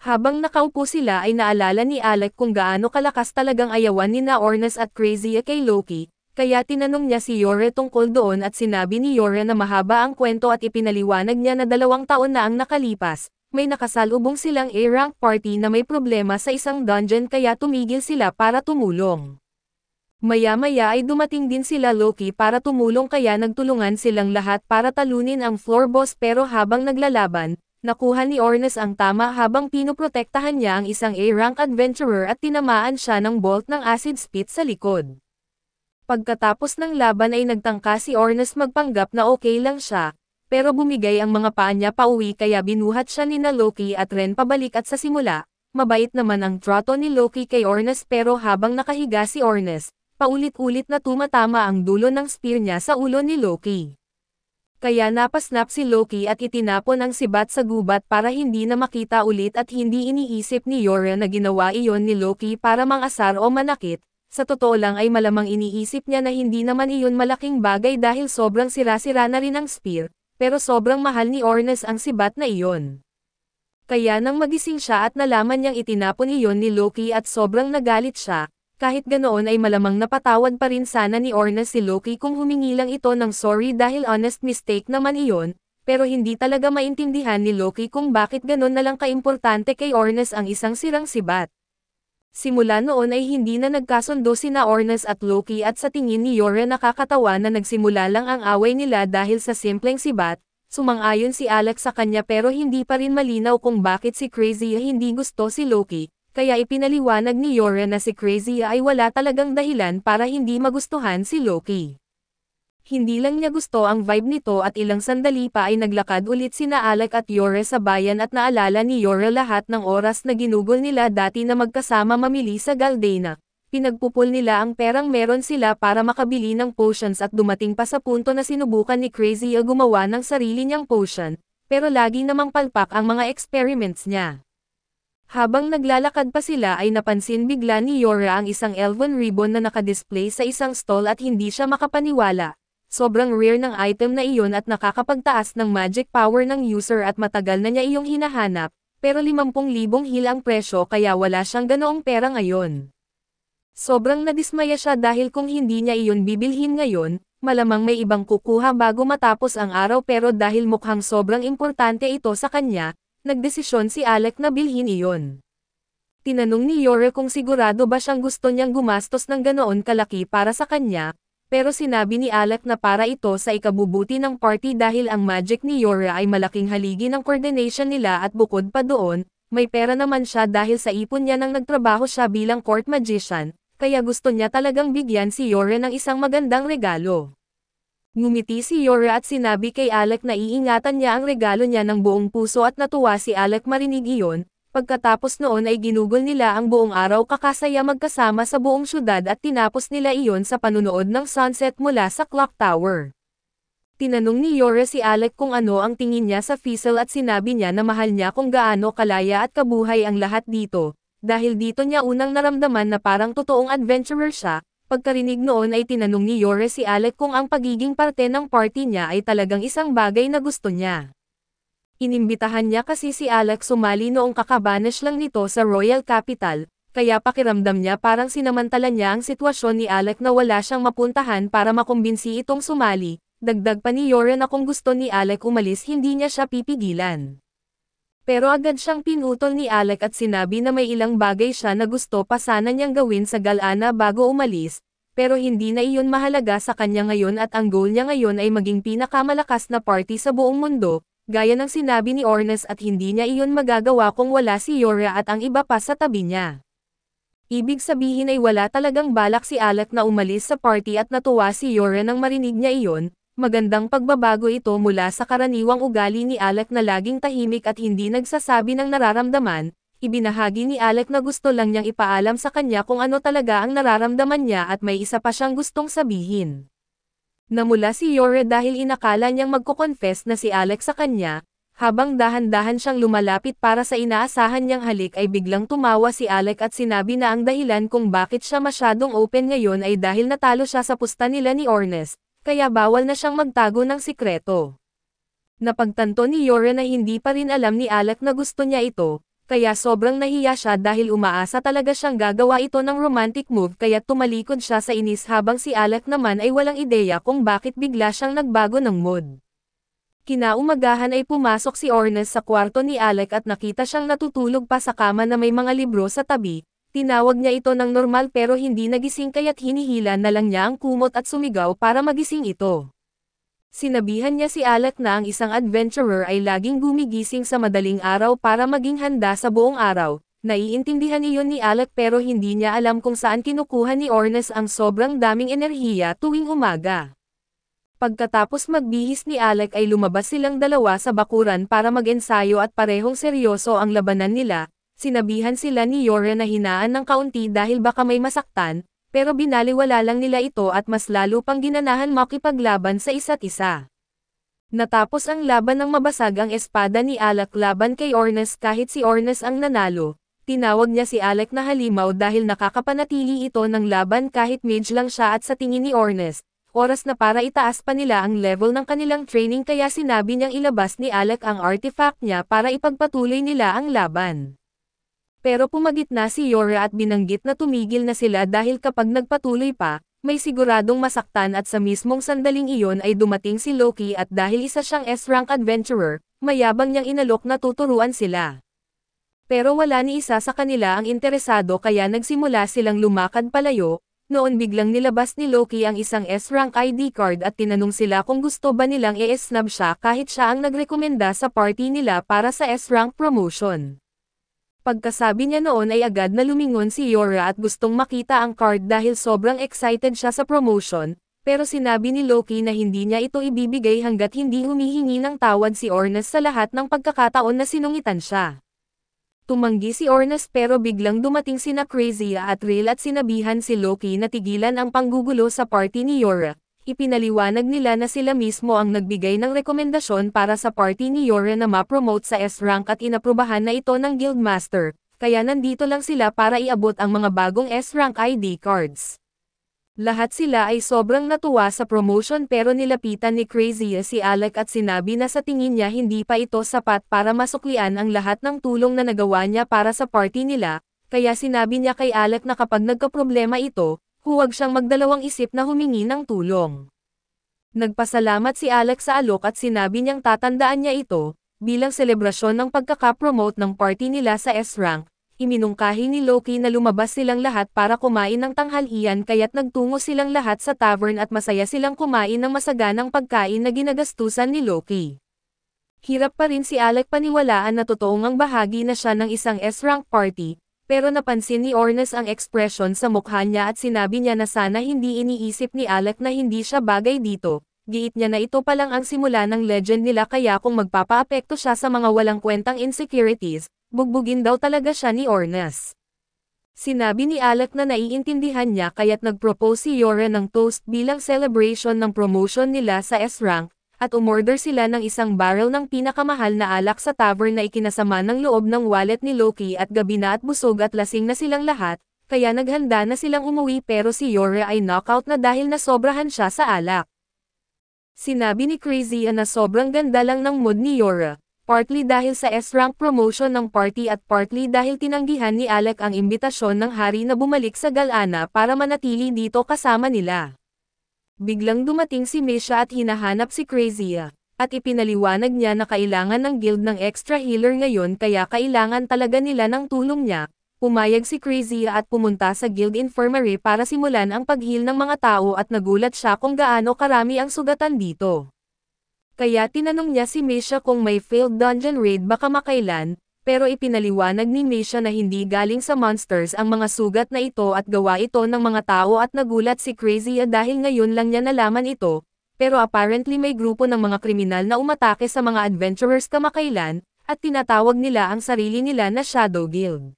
Habang nakaupo sila ay naalala ni Alec kung gaano kalakas talagang ayawan ni na Ornes at Crazy kay Loki. Kaya tinanong niya si Yore tungkol doon at sinabi ni Yore na mahaba ang kwento at ipinaliwanag niya na 2 taon na ang nakalipas, may nakasalubong silang A-rank party na may problema sa isang dungeon kaya tumigil sila para tumulong. Maya-maya ay dumating din sila Loki para tumulong kaya nagtulungan silang lahat para talunin ang floor boss pero habang naglalaban, nakuha ni Ornes ang tama habang pinoprotektahan niya ang isang A-rank adventurer at tinamaan siya ng bolt ng acid spit sa likod. Pagkatapos ng laban ay nagtangka si Ornes magpanggap na okay lang siya, pero bumigay ang mga paa niya pauwi kaya binuhat siya nina Loki at Ren pabalik at sa simula, mabait naman ang trato ni Loki kay Ornes pero habang nakahiga si Ornes, paulit-ulit na tumatama ang dulo ng spear niya sa ulo ni Loki. Kaya napasnap si Loki at itinapon ang sibat sa gubat para hindi na makita ulit at hindi iniisip ni Yora na ginawa iyon ni Loki para mangasar o manakit, sa totoo lang ay malamang iniisip niya na hindi naman iyon malaking bagay dahil sobrang sira-sira na rin ang spear, pero sobrang mahal ni Ornes ang sibat na iyon. Kaya nang magising siya at nalaman niyang itinapon iyon ni Loki at sobrang nagalit siya, kahit ganoon ay malamang napatawad pa rin sana ni Ornes si Loki kung humingi lang ito ng sorry dahil honest mistake naman iyon, pero hindi talaga maintindihan ni Loki kung bakit ganon na lang kaimportante kay Ornes ang isang sirang sibat. Simula noon ay hindi na nagkasundo sina Ornes at Loki at sa tingin ni Yora nakakatawa na nagsimula lang ang away nila dahil sa simpleng sibat, sumang-ayon si Alex sa kanya pero hindi pa rin malinaw kung bakit si Crazy hindi gusto si Loki. Kaya ipinaliwanag ni Yora na si Crazy ay wala talagang dahilan para hindi magustuhan si Loki. Hindi lang niya gusto ang vibe nito at ilang sandali pa ay naglakad ulit sina Alec at Yora sa bayan at naalala ni Yora lahat ng oras na ginugol nila dati na magkasama mamili sa Galdena. Pinagpupul nila ang perang meron sila para makabili ng potions at dumating pa sa punto na sinubukan ni Crazy gumawa ng sarili niyang potion, pero lagi namang palpak ang mga experiments niya. Habang naglalakad pa sila ay napansin bigla ni Yora ang isang elven ribbon na nakadisplay sa isang stall at hindi siya makapaniwala. Sobrang rare ng item na iyon at nakakapagtaas ng magic power ng user at matagal na niya iyong hinahanap, pero 50,000 hil ang presyo kaya wala siyang ganoong pera ngayon. Sobrang nadismaya siya dahil kung hindi niya iyon bibilhin ngayon, malamang may ibang kukuha bago matapos ang araw pero dahil mukhang sobrang importante ito sa kanya, nagdesisyon si Alec na bilhin iyon. Tinanong ni Yora kung sigurado ba siyang gusto niyang gumastos ng ganoon kalaki para sa kanya, pero sinabi ni Alec na para ito sa ikabubuti ng party dahil ang magic ni Yora ay malaking haligi ng coordination nila at bukod pa doon, may pera naman siya dahil sa ipon niya nang nagtrabaho siya bilang court magician, kaya gusto niya talagang bigyan si Yora ng isang magandang regalo. Ngumiti si Yora at sinabi kay Alec na iingatan niya ang regalo niya ng buong puso at natuwa si Alec marinig iyon, pagkatapos noon ay ginugol nila ang buong araw kakasaya magkasama sa buong syudad at tinapos nila iyon sa panunood ng sunset mula sa clock tower. Tinanong ni Yora si Alec kung ano ang tingin niya sa Fizzle at sinabi niya na mahal niya kung gaano kalaya at kabuhay ang lahat dito, dahil dito niya unang naramdaman na parang totoong adventurer siya. Pagkarinig noon ay tinanong ni Yora si Alec kung ang pagiging parte ng party niya ay talagang isang bagay na gusto niya. Inimbitahan niya kasi si Alec sumali noong kakabanish lang nito sa Royal Capital, kaya pakiramdam niya parang sinamantala niya ang sitwasyon ni Alec na wala siyang mapuntahan para makumbinsi itong sumali, dagdag pa ni Yora na kung gusto ni Alec umalis hindi niya siya pipigilan. Pero agad siyang pinutol ni Alec at sinabi na may ilang bagay siya na gusto pa sana niyang gawin sa Galana bago umalis, pero hindi na iyon mahalaga sa kanya ngayon at ang goal niya ngayon ay maging pinakamalakas na party sa buong mundo, gaya ng sinabi ni Ornes at hindi niya iyon magagawa kung wala si Yora at ang iba pa sa tabi niya. Ibig sabihin ay wala talagang balak si Alec na umalis sa party at natuwa si Yora nang marinig niya iyon. Magandang pagbabago ito mula sa karaniwang ugali ni Alec na laging tahimik at hindi nagsasabi ng nararamdaman. Ibinahagi ni Alec na gusto lang niyang ipaalam sa kanya kung ano talaga ang nararamdaman niya at may isa pa siyang gustong sabihin. Namula si Yora dahil inakala niyang magko-confess na si Alec sa kanya, habang dahan-dahan siyang lumalapit para sa inaasahan niyang halik ay biglang tumawa si Alec at sinabi na ang dahilan kung bakit siya masyadong open ngayon ay dahil natalo siya sa pusta nila ni Ornes. Kaya bawal na siyang magtago ng sikreto. Napagtanto ni Yora na hindi pa rin alam ni Alec na gusto niya ito, kaya sobrang nahiya siya dahil umaasa talaga siyang gagawa ito ng romantic move kaya tumalikod siya sa inis habang si Alec naman ay walang ideya kung bakit bigla siyang nagbago ng mood. Kinaumagahan ay pumasok si Ornes sa kwarto ni Alec at nakita siyang natutulog pa sa kama na may mga libro sa tabi, Tinawag niya ito ng normal pero hindi nagising kaya't hinihila na lang niya ang kumot at sumigaw para magising ito. Sinabihan niya si Alec na ang isang adventurer ay laging gumigising sa madaling araw para maging handa sa buong araw. Naiintindihan iyon ni Alec pero hindi niya alam kung saan kinukuha ni Ornes ang sobrang daming enerhiya tuwing umaga. Pagkatapos magbihis ni Alec ay lumabas silang dalawa sa bakuran para mag-ensayo at parehong seryoso ang labanan nila. Sinabihan sila ni Yore na hinaan ng kaunti dahil baka may masaktan, pero binaliwala lang nila ito at mas lalo pang ginanahan makipaglaban sa isa't isa. Natapos ang laban ng mabasag ang espada ni Alec laban kay Ornes kahit si Ornes ang nanalo. Tinawag niya si Alec na halimaw dahil nakakapanatili ito ng laban kahit mage lang siya at sa tingin ni Ornes, oras na para itaas pa nila ang level ng kanilang training kaya sinabi niyang ilabas ni Alec ang artifact niya para ipagpatuloy nila ang laban. Pero pumagit na si Yora at binanggit na tumigil na sila dahil kapag nagpatuloy pa, may siguradong masaktan at sa mismong sandaling iyon ay dumating si Loki at dahil isa siyang S-rank adventurer, mayabang niyang inalok na tuturuan sila. Pero wala ni isa sa kanila ang interesado kaya nagsimula silang lumakad palayo, noon biglang nilabas ni Loki ang isang S-rank ID card at tinanong sila kung gusto ba nilang i-snub siya kahit siya ang nagrekomenda sa party nila para sa S-rank promotion. Pagkasabi niya noon ay agad na lumingon si Yora at gustong makita ang card dahil sobrang excited siya sa promotion, pero sinabi ni Loki na hindi niya ito ibibigay hanggat hindi humihingi ng tawad si Ornes sa lahat ng pagkakataon na sinungitan siya. Tumanggi si Ornes pero biglang dumating sina Crazy at Real at sinabihan si Loki na tigilan ang panggugulo sa party ni Yora. Ipinaliwanag nila na sila mismo ang nagbigay ng rekomendasyon para sa party ni Yore na ma-promote sa S-rank at inaprubahan na ito ng Guildmaster, kaya nandito lang sila para iabot ang mga bagong S-rank ID cards. Lahat sila ay sobrang natuwa sa promotion pero nilapitan ni Crazy si Alec at sinabi na sa tingin niya hindi pa ito sapat para masuklian ang lahat ng tulong na nagawa niya para sa party nila, kaya sinabi niya kay Alec na kapag nagkaproblema ito, huwag siyang magdalawang isip na humingi ng tulong. Nagpasalamat si Alec sa alok at sinabi niyang tatandaan niya ito, bilang selebrasyon ng pagkaka-promote ng party nila sa S-rank. Iminungkahi ni Loki na lumabas silang lahat para kumain ng tanghalian kaya't nagtungo silang lahat sa tavern at masaya silang kumain ng masaganang pagkain na ginagastusan ni Loki. Hirap pa rin si Alec paniwalaan na totoong ang bahagi na siya ng isang S-rank party, pero napansin ni Ornes ang ekspresyon sa mukha niya at sinabi niya na sana hindi iniisip ni Alec na hindi siya bagay dito. Giit niya na ito pa lang ang simula ng legend nila kaya kung magpapaapekto siya sa mga walang kwentang insecurities, bugbugin daw talaga siya ni Ornes. Sinabi ni Alec na naiintindihan niya kaya't nagpropose si Yore ng toast bilang celebration ng promotion nila sa S-rank, at umorder sila ng isang barrel ng pinakamahal na alak sa tavern na ikinasama ng loob ng wallet ni Loki at gabi na at busog at lasing na silang lahat, kaya naghanda na silang umuwi pero si Yore ay knockout na dahil nasobrahan siya sa alak. Sinabi ni Crazy na sobrang ganda lang ng mood ni Yore, partly dahil sa S-rank promotion ng party at partly dahil tinanggihan ni Alec ang imbitasyon ng hari na bumalik sa Galana para manatili dito kasama nila. Biglang dumating si Misha at hinahanap si Crazy, at ipinaliwanag niya na kailangan ng guild ng extra healer ngayon kaya kailangan talaga nila ng tulong niya. Pumayag si Crazy at pumunta sa guild infirmary para simulan ang pag-heal ng mga tao at nagulat siya kung gaano karami ang sugatan dito. Kaya tinanong niya si Misha kung may failed dungeon raid baka makailan, pero ipinaliwanag ni Misha na hindi galing sa monsters ang mga sugat na ito at gawa ito ng mga tao at nagulat si Crazy dahil ngayon lang niya nalaman ito, pero apparently may grupo ng mga kriminal na umatake sa mga adventurers kamakailan, at tinatawag nila ang sarili nila na Shadow Guild.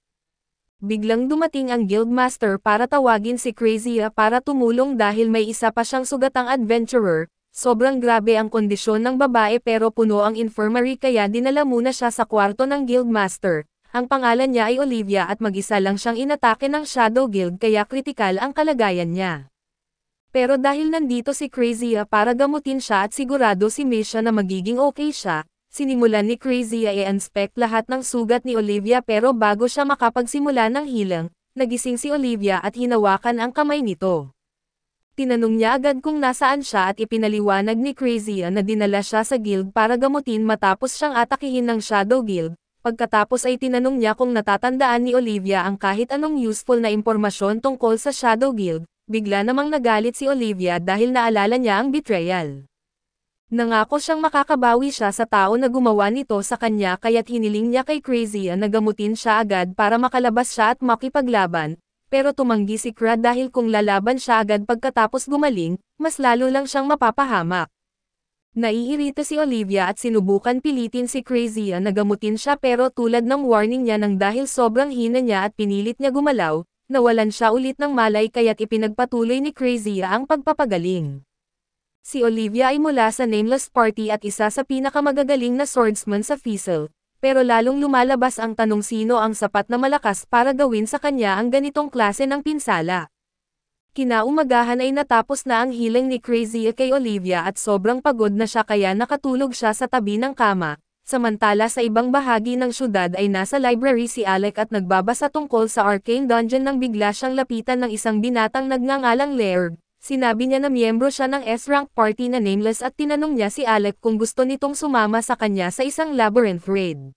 Biglang dumating ang Guildmaster para tawagin si Crazy para tumulong dahil may isa pa siyang sugatang adventurer. Sobrang grabe ang kondisyon ng babae pero puno ang infirmary kaya dinala muna siya sa kwarto ng Guildmaster. Ang pangalan niya ay Olivia at mag-isa lang siyang inatake ng Shadow Guild kaya kritikal ang kalagayan niya. Pero dahil nandito si Crazy para gamutin siya at sigurado si Misha na magiging okay siya, sinimulan ni Crazy i-inspect lahat ng sugat ni Olivia pero bago siya makapagsimula ng healing, nagising si Olivia at hinawakan ang kamay nito. Tinanong niya agad kung nasaan siya at ipinaliwanag ni Crazy na dinala siya sa guild para gamutin matapos siyang atakihin ng Shadow Guild, Pagkatapos ay tinanong niya kung natatandaan ni Olivia ang kahit anong useful na impormasyon tungkol sa Shadow Guild, bigla namang nagalit si Olivia dahil naalala niya ang betrayal. Nangako siyang makakabawi siya sa tao na gumawa nito sa kanya kaya't hiniling niya kay Crazia na gamutin siya agad para makalabas siya at makipaglaban, pero tumanggi si Kra dahil kung lalaban siya agad pagkatapos gumaling, mas lalo lang siyang mapapahamak. Naiirita si Olivia at sinubukan pilitin si Crazia na gamutin siya pero tulad ng warning niya nang dahil sobrang hina niya at pinilit niya gumalaw, nawalan siya ulit ng malay kaya't ipinagpatuloy ni Crazia ang pagpapagaling. Si Olivia ay mula sa Nameless Party at isa sa pinakamagagaling na swordsman sa Fizzle, pero lalong lumalabas ang tanong sino ang sapat na malakas para gawin sa kanya ang ganitong klase ng pinsala. Kinaumagahan ay natapos na ang healing ni Crazia kay Olivia at sobrang pagod na siya kaya nakatulog siya sa tabi ng kama, samantala sa ibang bahagi ng syudad ay nasa library si Alec at nagbabasa tungkol sa Arcane Dungeon nang bigla siyang lapitan ng isang binatang nagngangalang Laird. Sinabi niya na miyembro siya ng S-rank party na Nameless at tinanong niya si Alec kung gusto nitong sumama sa kanya sa isang labyrinth raid.